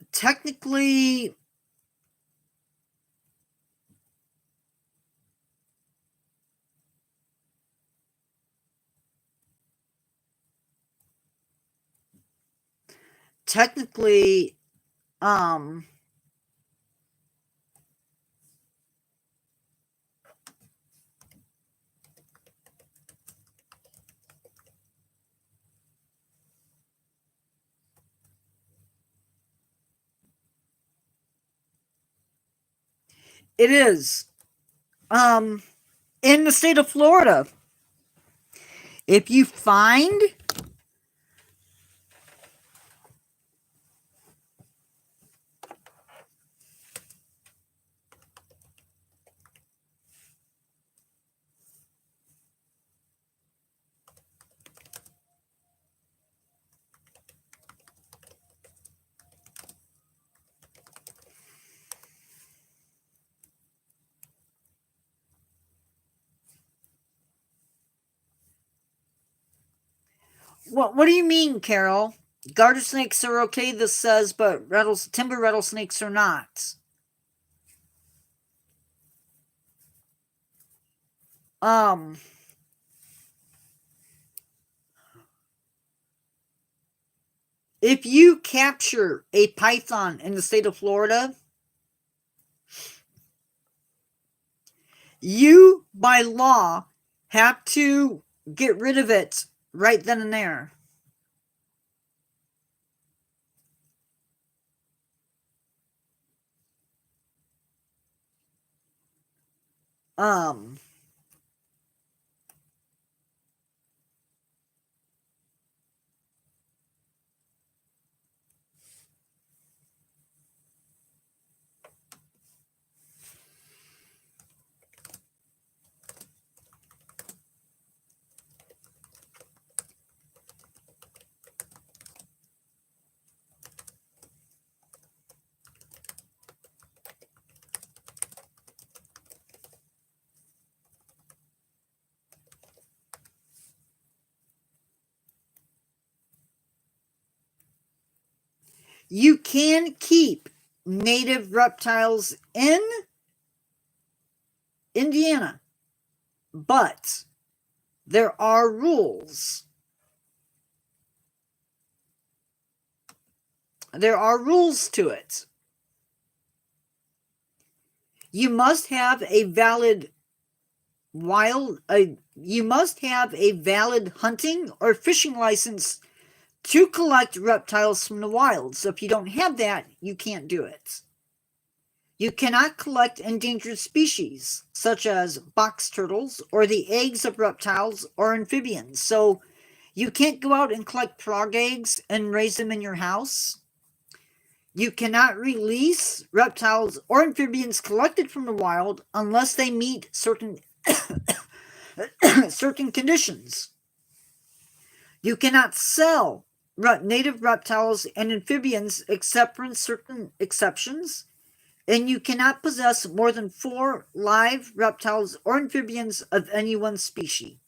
technically, um It is. In the state of Florida, if you find what do you mean, Carol? Garter snakes are okay, this says, but timber rattlesnakes are not. If you capture a python in the state of Florida, you, by law, have to get rid of it right then and there. You can keep native reptiles in Indiana, but there are rules. There are rules to it. You must have a valid hunting or fishing license to collect reptiles from the wild. So if you don't have that, you can't do it. You cannot collect endangered species, such as box turtles or the eggs of reptiles or amphibians. So you can't go out and collect frog eggs and raise them in your house. You cannot release reptiles or amphibians collected from the wild unless they meet certain conditions. You cannot sell native reptiles and amphibians except for certain exceptions, and you cannot possess more than 4 live reptiles or amphibians of any one species.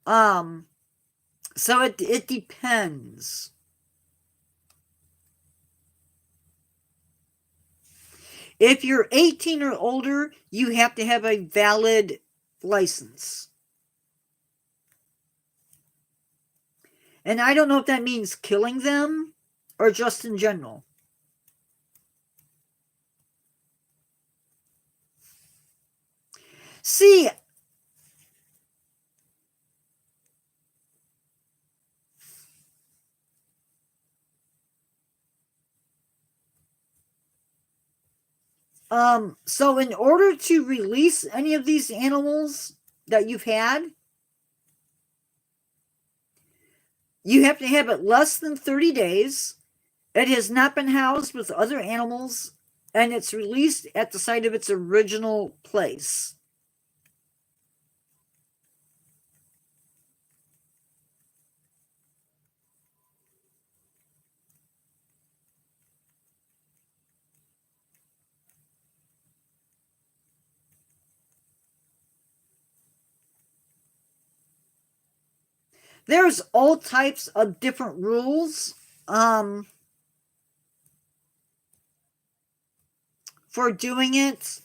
So it depends. If you're 18 or older, you have to have a valid license. And I don't know if that means killing them or just in general. See, so in order to release any of these animals that you've had, you have to have it less than 30 days. It has not been housed with other animals, and it's released at the site of its original place. There's all types of different rules for doing it.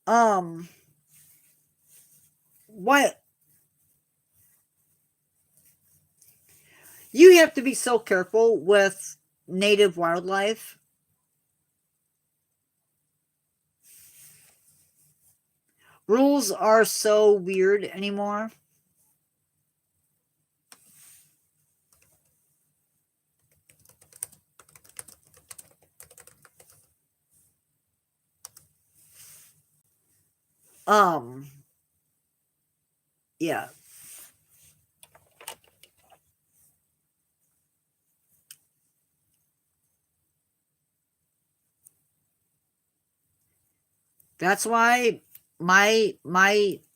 Um, what you have to be so careful with native wildlife. Rules are so weird anymore. Um, yeah. That's why my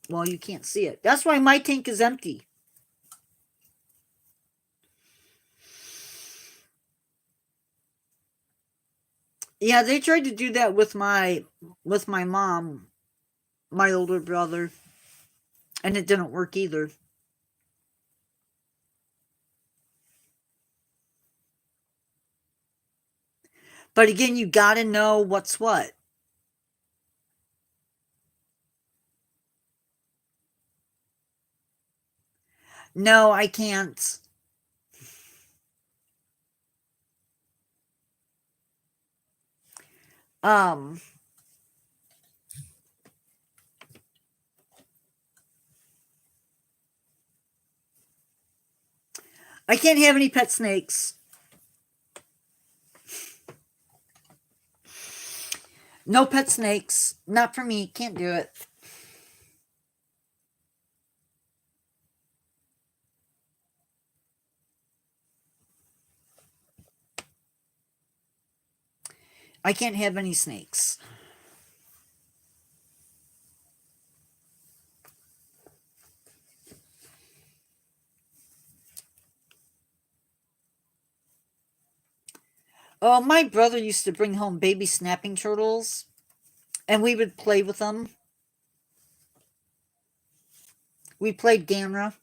well, you can't see it. That's why my tank is empty. Yeah, they tried to do that with my mom, my older brother, and it didn't work either. But again, you got to know what's what. No, I can't. Um, I can't have any pet snakes. No pet snakes. Not for me. Can't do it. I can't have any snakes. Oh, my brother used to bring home baby snapping turtles, and we would play with them. We played Gamera.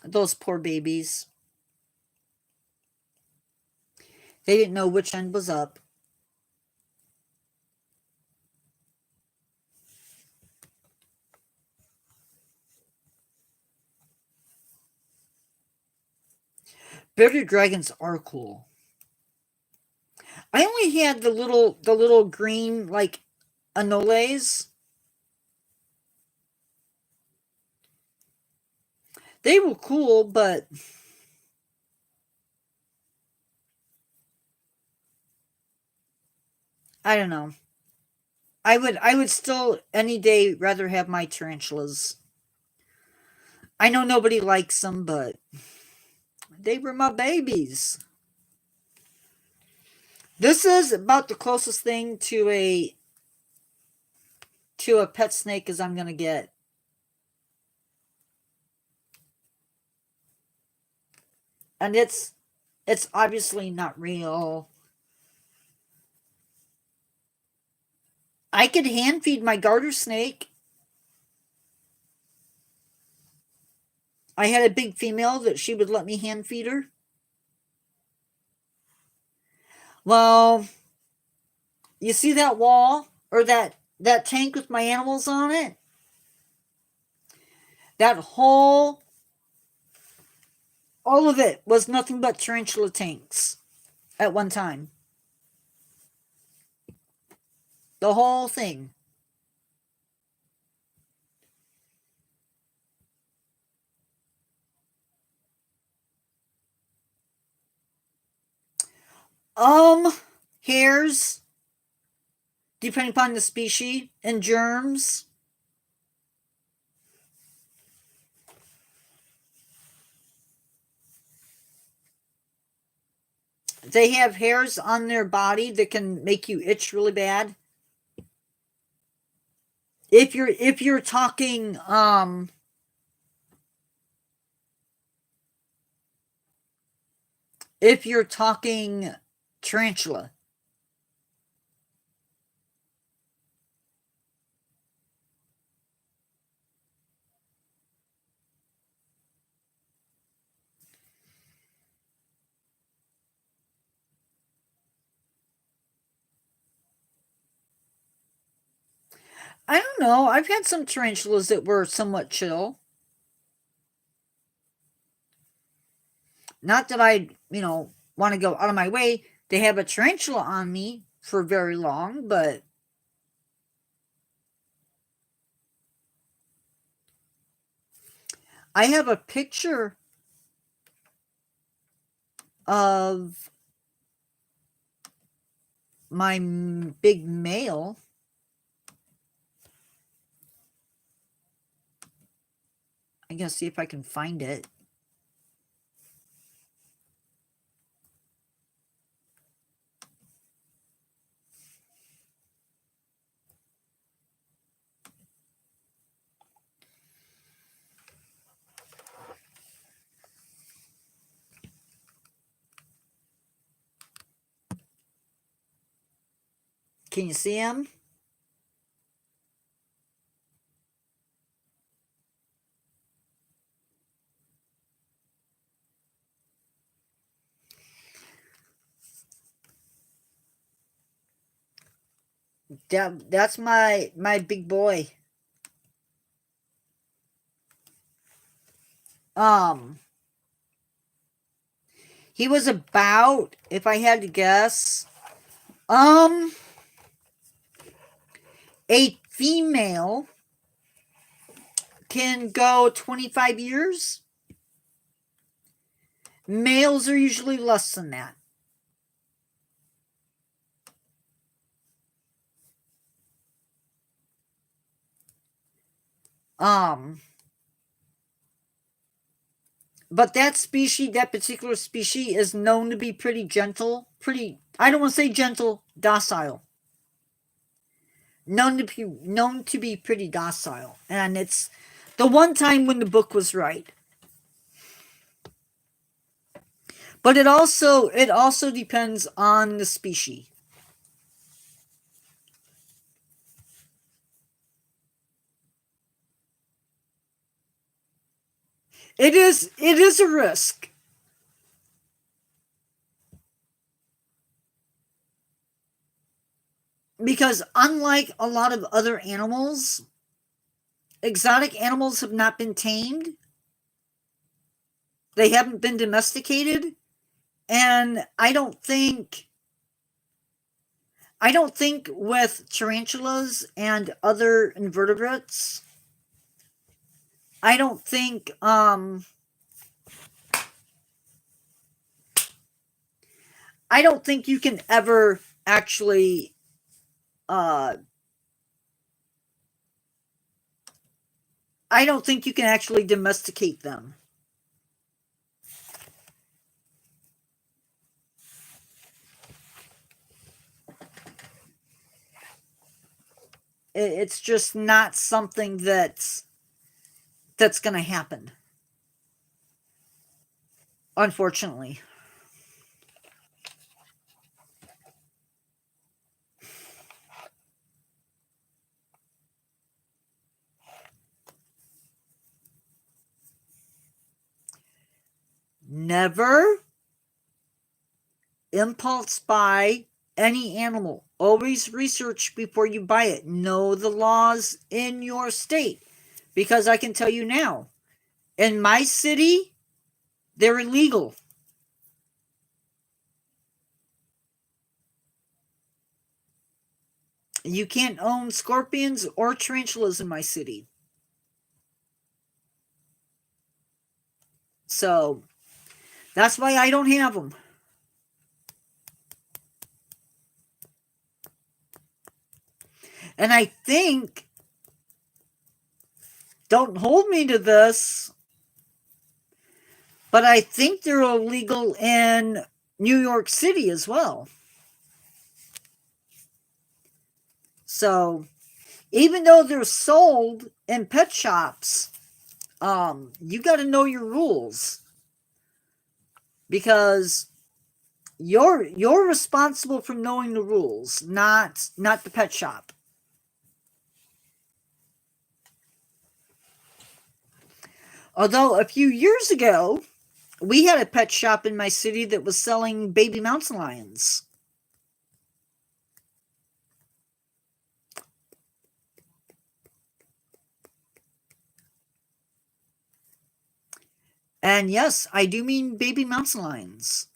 Those poor babies. They didn't know which end was up. Bearded dragons are cool. I only had the little green like anoles. They were cool, but I don't know. I would still any day rather have my tarantulas. I know nobody likes them, but they were my babies. This is about the closest thing to a pet snake as I'm gonna get. And it's obviously not real. I could hand feed my garter snake. I had a big female that she would let me hand feed her. Well, you see that wall or that tank with my animals on it? That whole all of it was nothing but tarantula tanks at one time. The whole thing. Um, hairs, depending upon the species, and germs. They have hairs on their body that can make you itch really bad. If you're talking if you're talking tarantula. I don't know. I've had some tarantulas that were somewhat chill. Not that I, want to go out of my way to have a tarantula on me for very long, but I have a picture of my big male. I'm going to see if I can find it. Can you see him? That's my big boy. He was about, if I had to guess, a female can go 25 years. Males are usually less than that. But that particular species is known to be pretty gentle, I don't want to say gentle, docile. Known to be pretty docile. And it's the one time when the book was right. But it also depends on the species. It is a risk. Because unlike a lot of other animals, exotic animals have not been tamed. They haven't been domesticated. And I don't think with tarantulas and other invertebrates, I don't think you can ever actually domesticate them. It's just not something that's going to happen. Unfortunately. Never impulse buy any animal. Always research before you buy it. Know the laws in your state. Because I can tell you now, in my city, they're illegal. You can't own scorpions or tarantulas in my city. So that's why I don't have them. And I think, don't hold me to this, but I think they're illegal in New York City as well. So even though they're sold in pet shops, you got to know your rules, because you're responsible for knowing the rules, not the pet shop. Although a few years ago, we had a pet shop in my city that was selling baby mountain lions. And yes, I do mean baby mountain lions.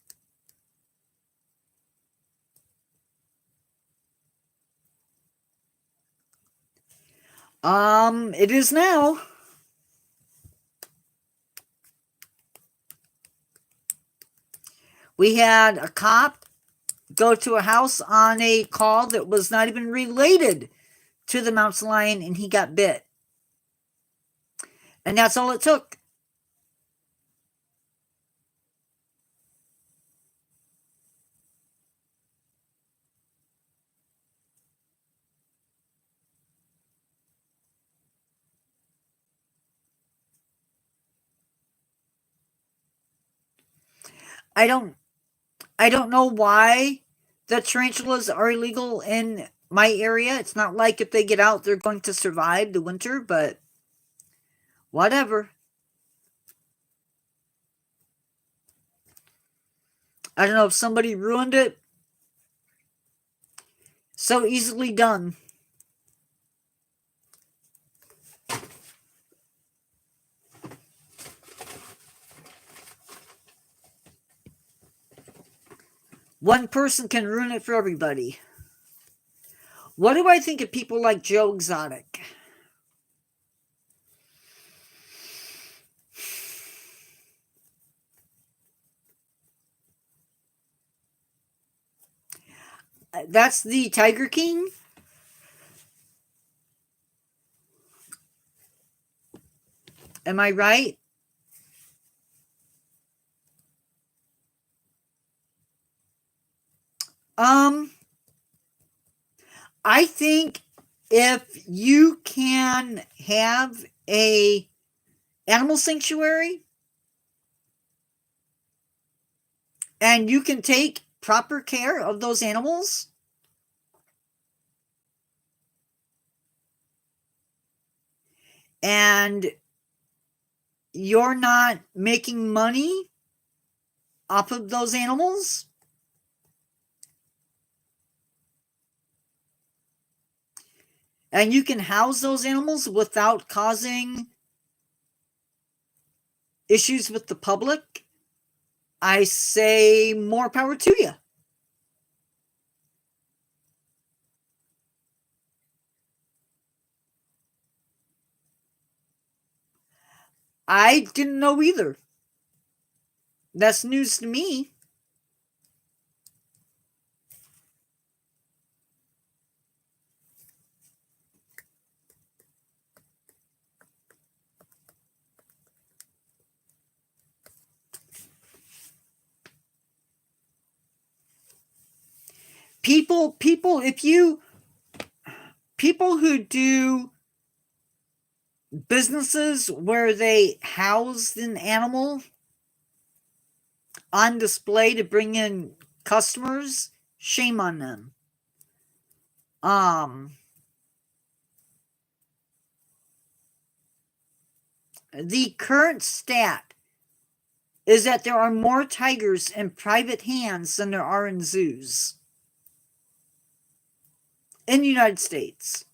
It is now. We had a cop go to a house on a call that was not even related to the mountain lion, and he got bit. And that's all it took. I don't know why the tarantulas are illegal in my area. It's not like if they get out they're going to survive the winter, but whatever. I don't know if somebody ruined it. So easily done. One person can ruin it for everybody. What do I think of people like Joe Exotic? That's the Tiger King. Am I right? I think if you can have a animal sanctuary and you can take proper care of those animals, and you're not making money off of those animals, and you can house those animals without causing issues with the public, I say more power to you. I didn't know either. That's news to me. People, people who do businesses where they house an animal on display to bring in customers, shame on them. The current stat is that there are more tigers in private hands than there are in zoos in the United States.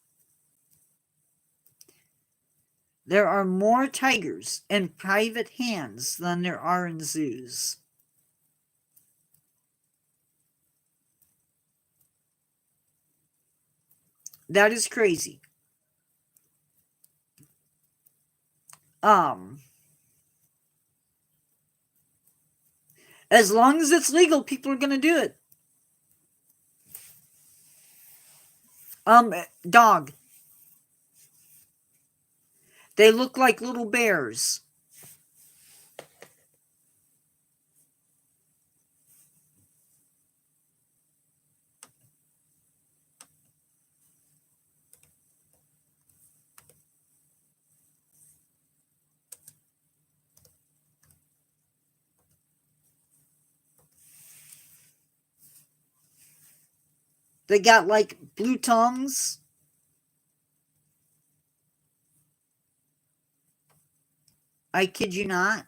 There are more tigers in private hands than there are in zoos. That is crazy. As long as it's legal, people are going to do it. Dog. They look like little bears. They got like blue tongues. I kid you not.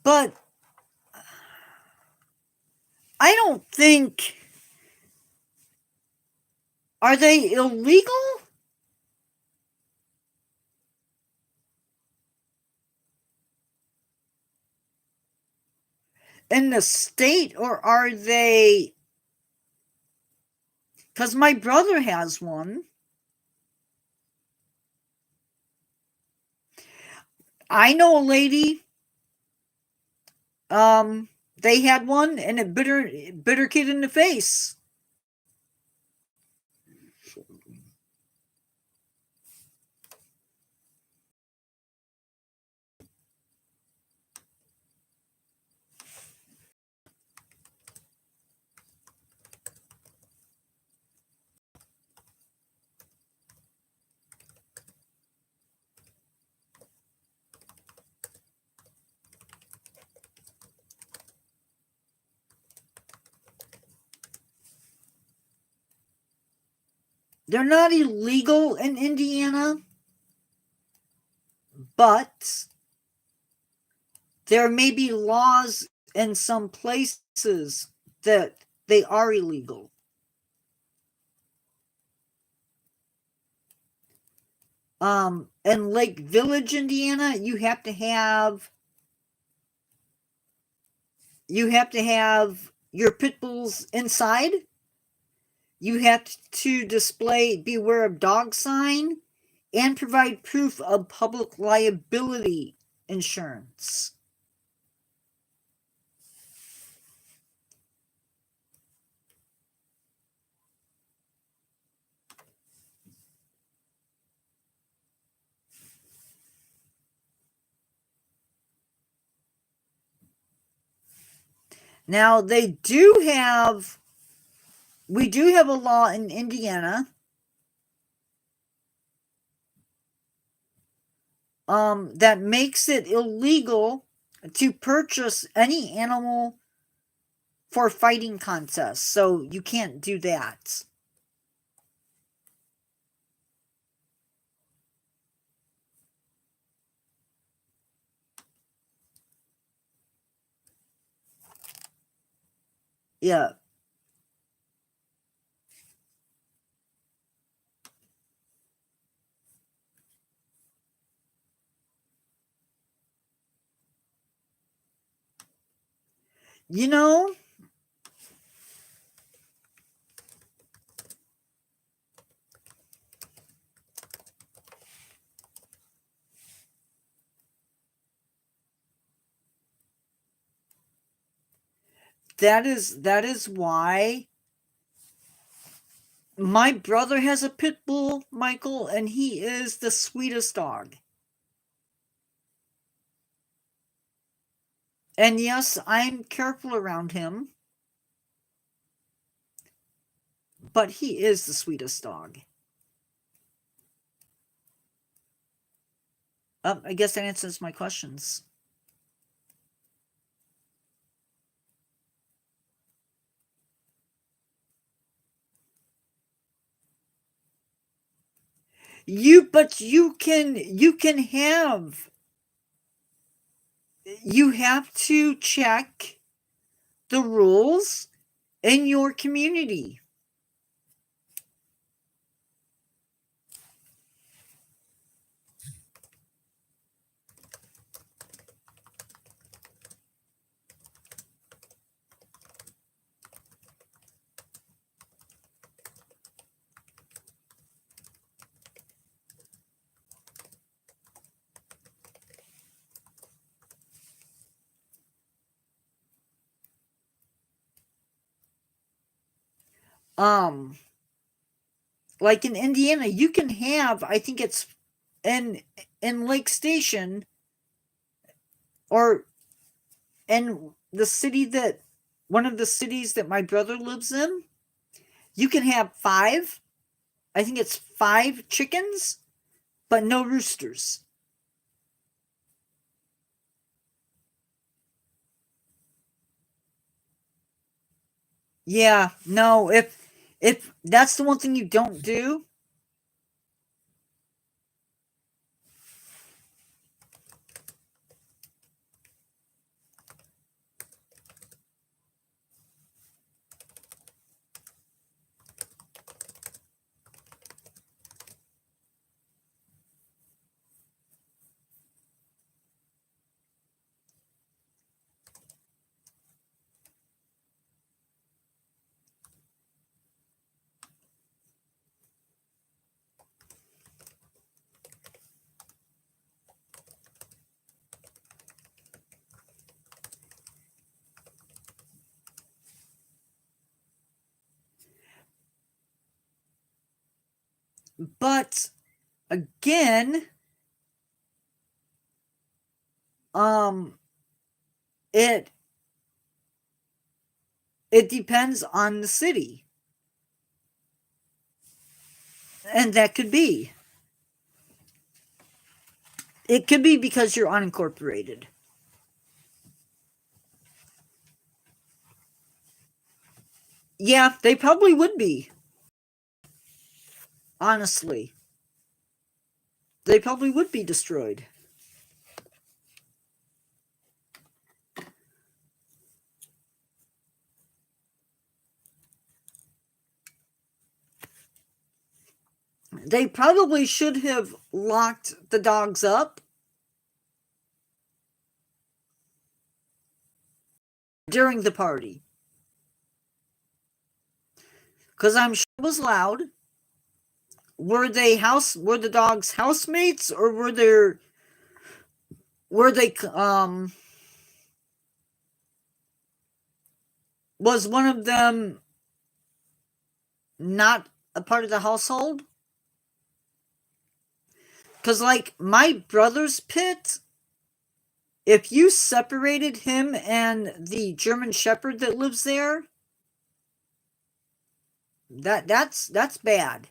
But I don't think. Are they illegal? In the state, or are they? Because my brother has one. I know a lady. They had one, and it bit her kid in the face. They're not illegal in Indiana, but there may be laws in some places that they are illegal. In Lake Village, Indiana, you have to have your pit bulls inside. You have to display beware of dog sign and provide proof of public liability insurance. Now we do have a law in Indiana that makes it illegal to purchase any animal for fighting contests. So you can't do that. Yeah. You know, that is why my brother has a pit bull, Michael, and he is the sweetest dog. And yes, I'm careful around him, but he is the sweetest dog. I guess that answers my questions. But you have to check the rules in your community. Like in Indiana, you can have, I think it's in Lake Station, or in the city that one of the cities that my brother lives in, you can have 5, I think it's 5 chickens, but no roosters. Yeah, no, if that's the one thing you don't do, But again, it depends on the city. And that could be. It could be because you're unincorporated. Yeah, they probably would be. Honestly. They probably would be destroyed. They probably should have locked the dogs up during the party. Because I'm sure it was loud. Were the dogs housemates, or were they was one of them not a part of the household? Because, like, my brother's pit, if you separated him and the German Shepherd that lives there, that's bad.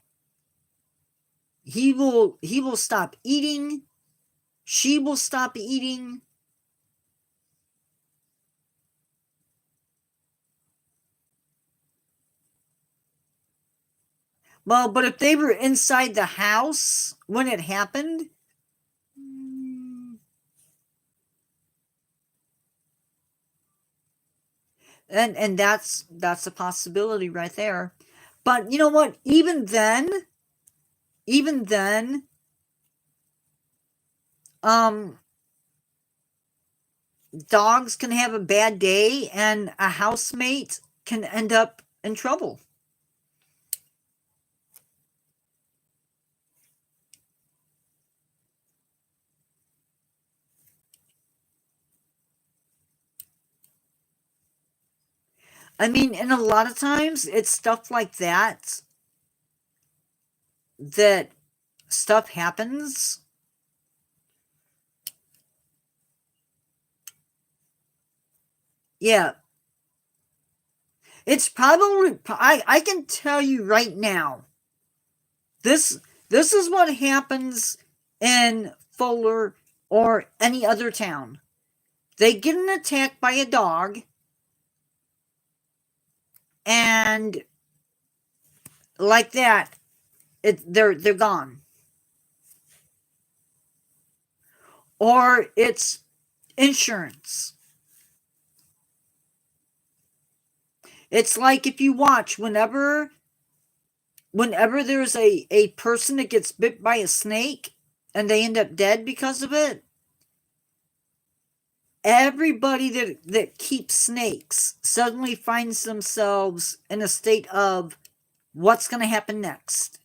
He will stop eating. She will stop eating. Well, but if they were inside the house when it happened, and that's a possibility right there. But you know what? Even then, dogs can have a bad day, and a housemate can end up in trouble. I mean, and a lot of times it's stuff like that stuff happens. Yeah. It's probably, I can tell you right now, this is what happens in Fuller or any other town. They get an attack by a dog, and like that, they're gone. Or it's insurance. It's like if you watch, whenever there's a person that gets bit by a snake and they end up dead because of it, everybody that keeps snakes suddenly finds themselves in a state of what's going to happen next.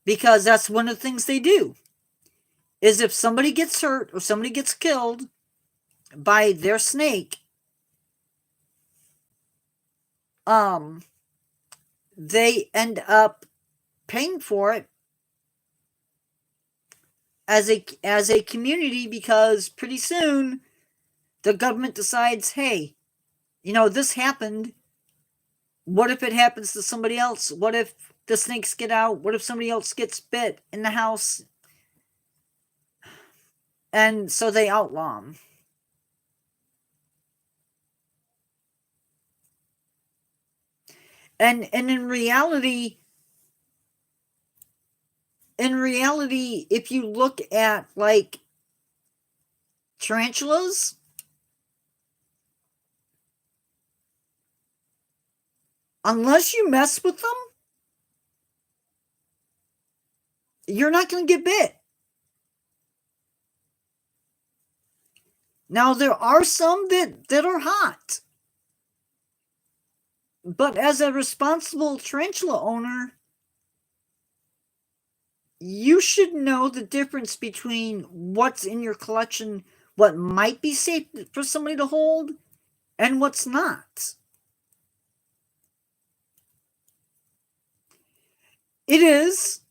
Because that's one of the things they do, is if somebody gets hurt or somebody gets killed by their snake, they end up paying for it as a community, because pretty soon the government decides, hey, this happened. What if it happens to somebody else? What if the snakes get out? What if somebody else gets bit in the house? And so they outlaw them. And in reality, if you look at, like, tarantulas, unless you mess with them, you're not going to get bit. Now, there are some that are hot. But as a responsible tarantula owner, you should know the difference between what's in your collection, what might be safe for somebody to hold, and what's not. It is,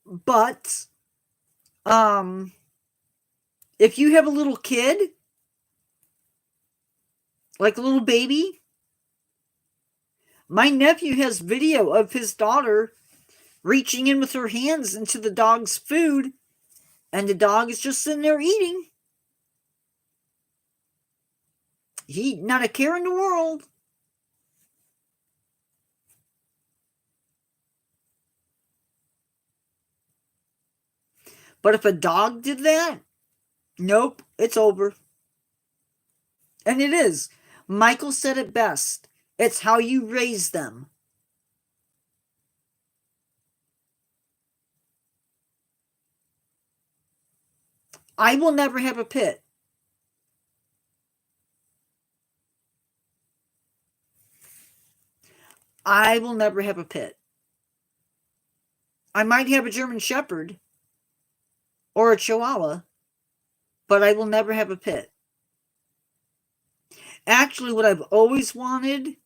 but if you have a little kid, like a little baby, my nephew has video of his daughter reaching in with her hands into the dog's food, and the dog is just sitting there eating. He not a care in the world. But if a dog did that, nope, it's over. And it is. Michael said it best. It's how you raise them. I will never have a pet. I will never have a pet. I might have a German Shepherd or a Chihuahua, but I will never have a pet. Actually, what I've always wanted,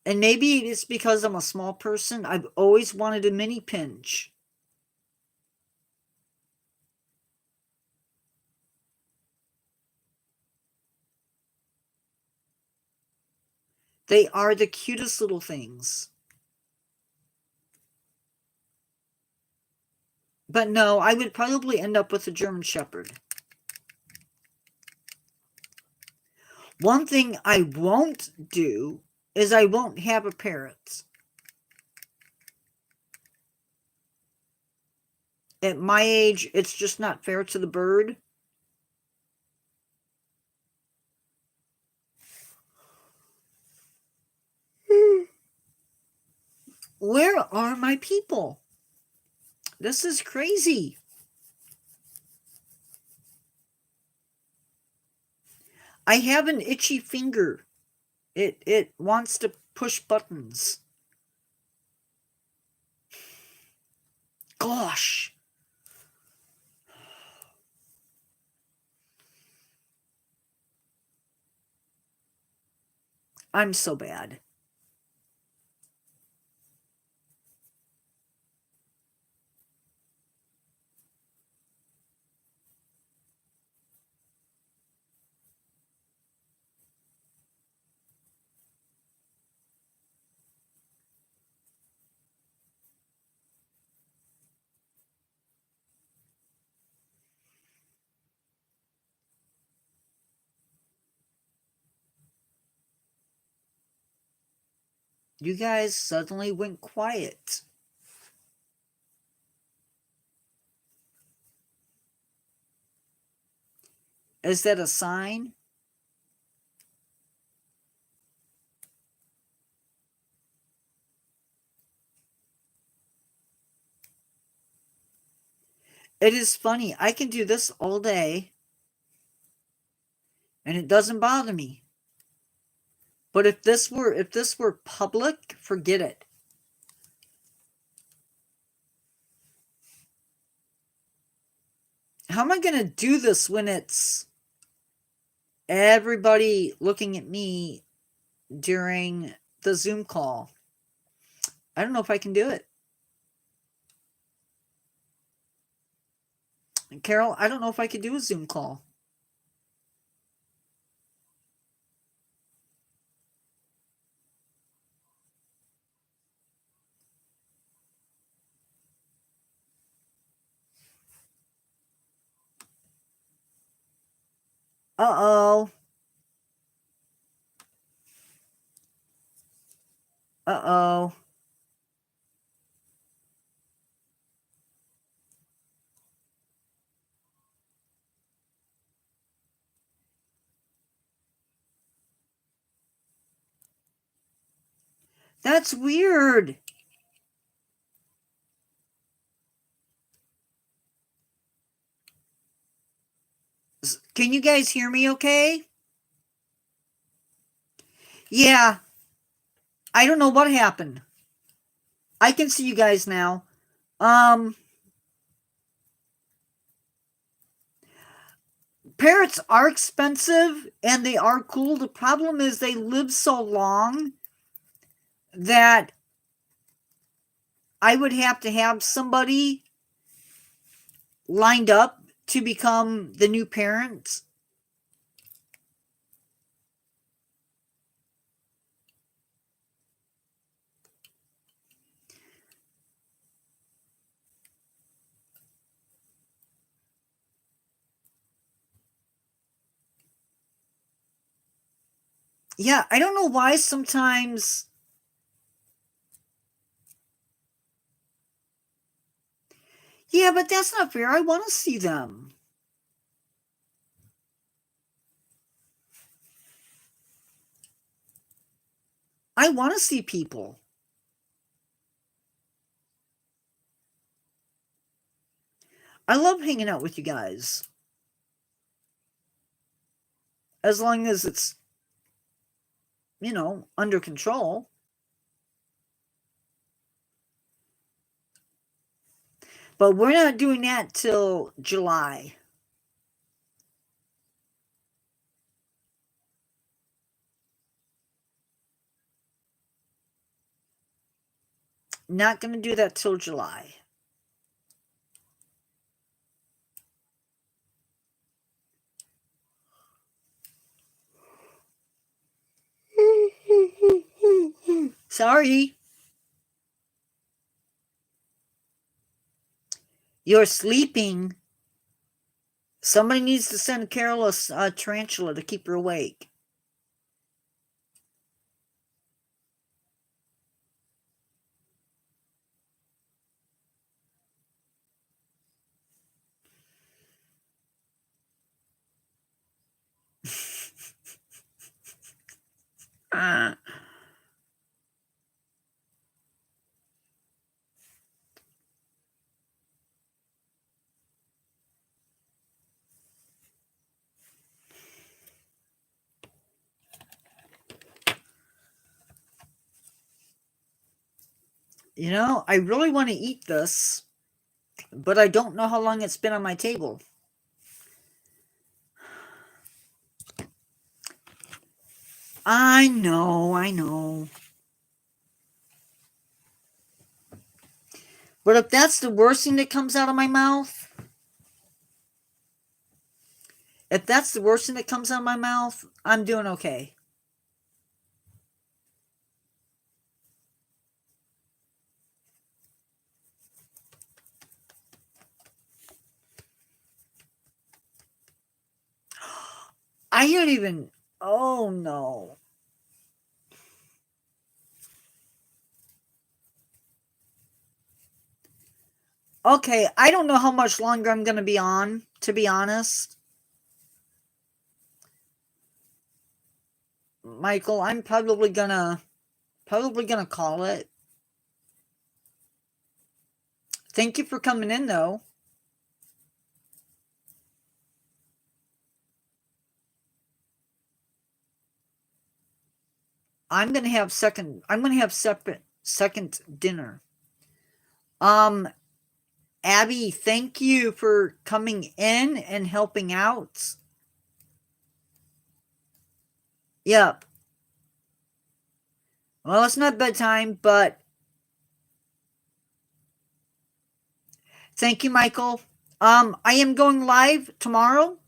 and maybe it's because I'm a small person, I've always wanted a mini pinch. They are the cutest little things. But no, I would probably end up with a German Shepherd. One thing I won't do is I won't have a parrot. At my age, it's just not fair to the bird. Where are my people? This is crazy. I have an itchy finger. It wants to push buttons. Gosh. I'm so bad. You guys suddenly went quiet. Is that a sign? It is funny. I can do this all day and it doesn't bother me. But if this were public, forget it. How am I going to do this when it's everybody looking at me during the Zoom call? I don't know if I can do it. Carol, I don't know if I could do a Zoom call. Uh-oh. Uh-oh. That's weird. Can you guys hear me okay? Yeah. I don't know what happened. I can see you guys now. Parrots are expensive and they are cool. The problem is they live so long that I would have to have somebody lined up to become the new parents. Yeah, I don't know why sometimes. Yeah, but that's not fair. I want to see them. I want to see people. I love hanging out with you guys. As long as it's, under control. But we're not doing that till July. Not going to do that till July. Sorry. You're sleeping. Somebody needs to send Carol a tarantula to keep her awake. I really want to eat this, but I don't know how long it's been on my table. I know. But if that's the worst thing that comes out of my mouth, I'm doing okay. I don't even. Oh no. Okay, I don't know how much longer I'm going to be on, to be honest. Michael, I'm probably gonna call it. Thank you for coming in, though. I'm gonna have second dinner. Abby, thank you for coming in and helping out. Yep. Well, it's not bedtime, but thank you, Michael. I am going live tomorrow.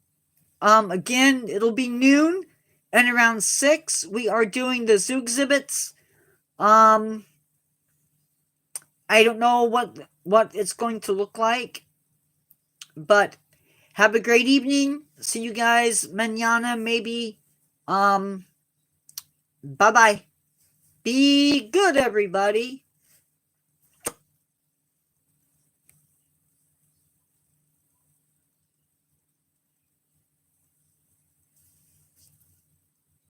Again, it'll be noon, and around 6, we are doing the zoo exhibits. I don't know what it's going to look like, but have a great evening. See you guys mañana, maybe. Bye-bye. Be good, everybody.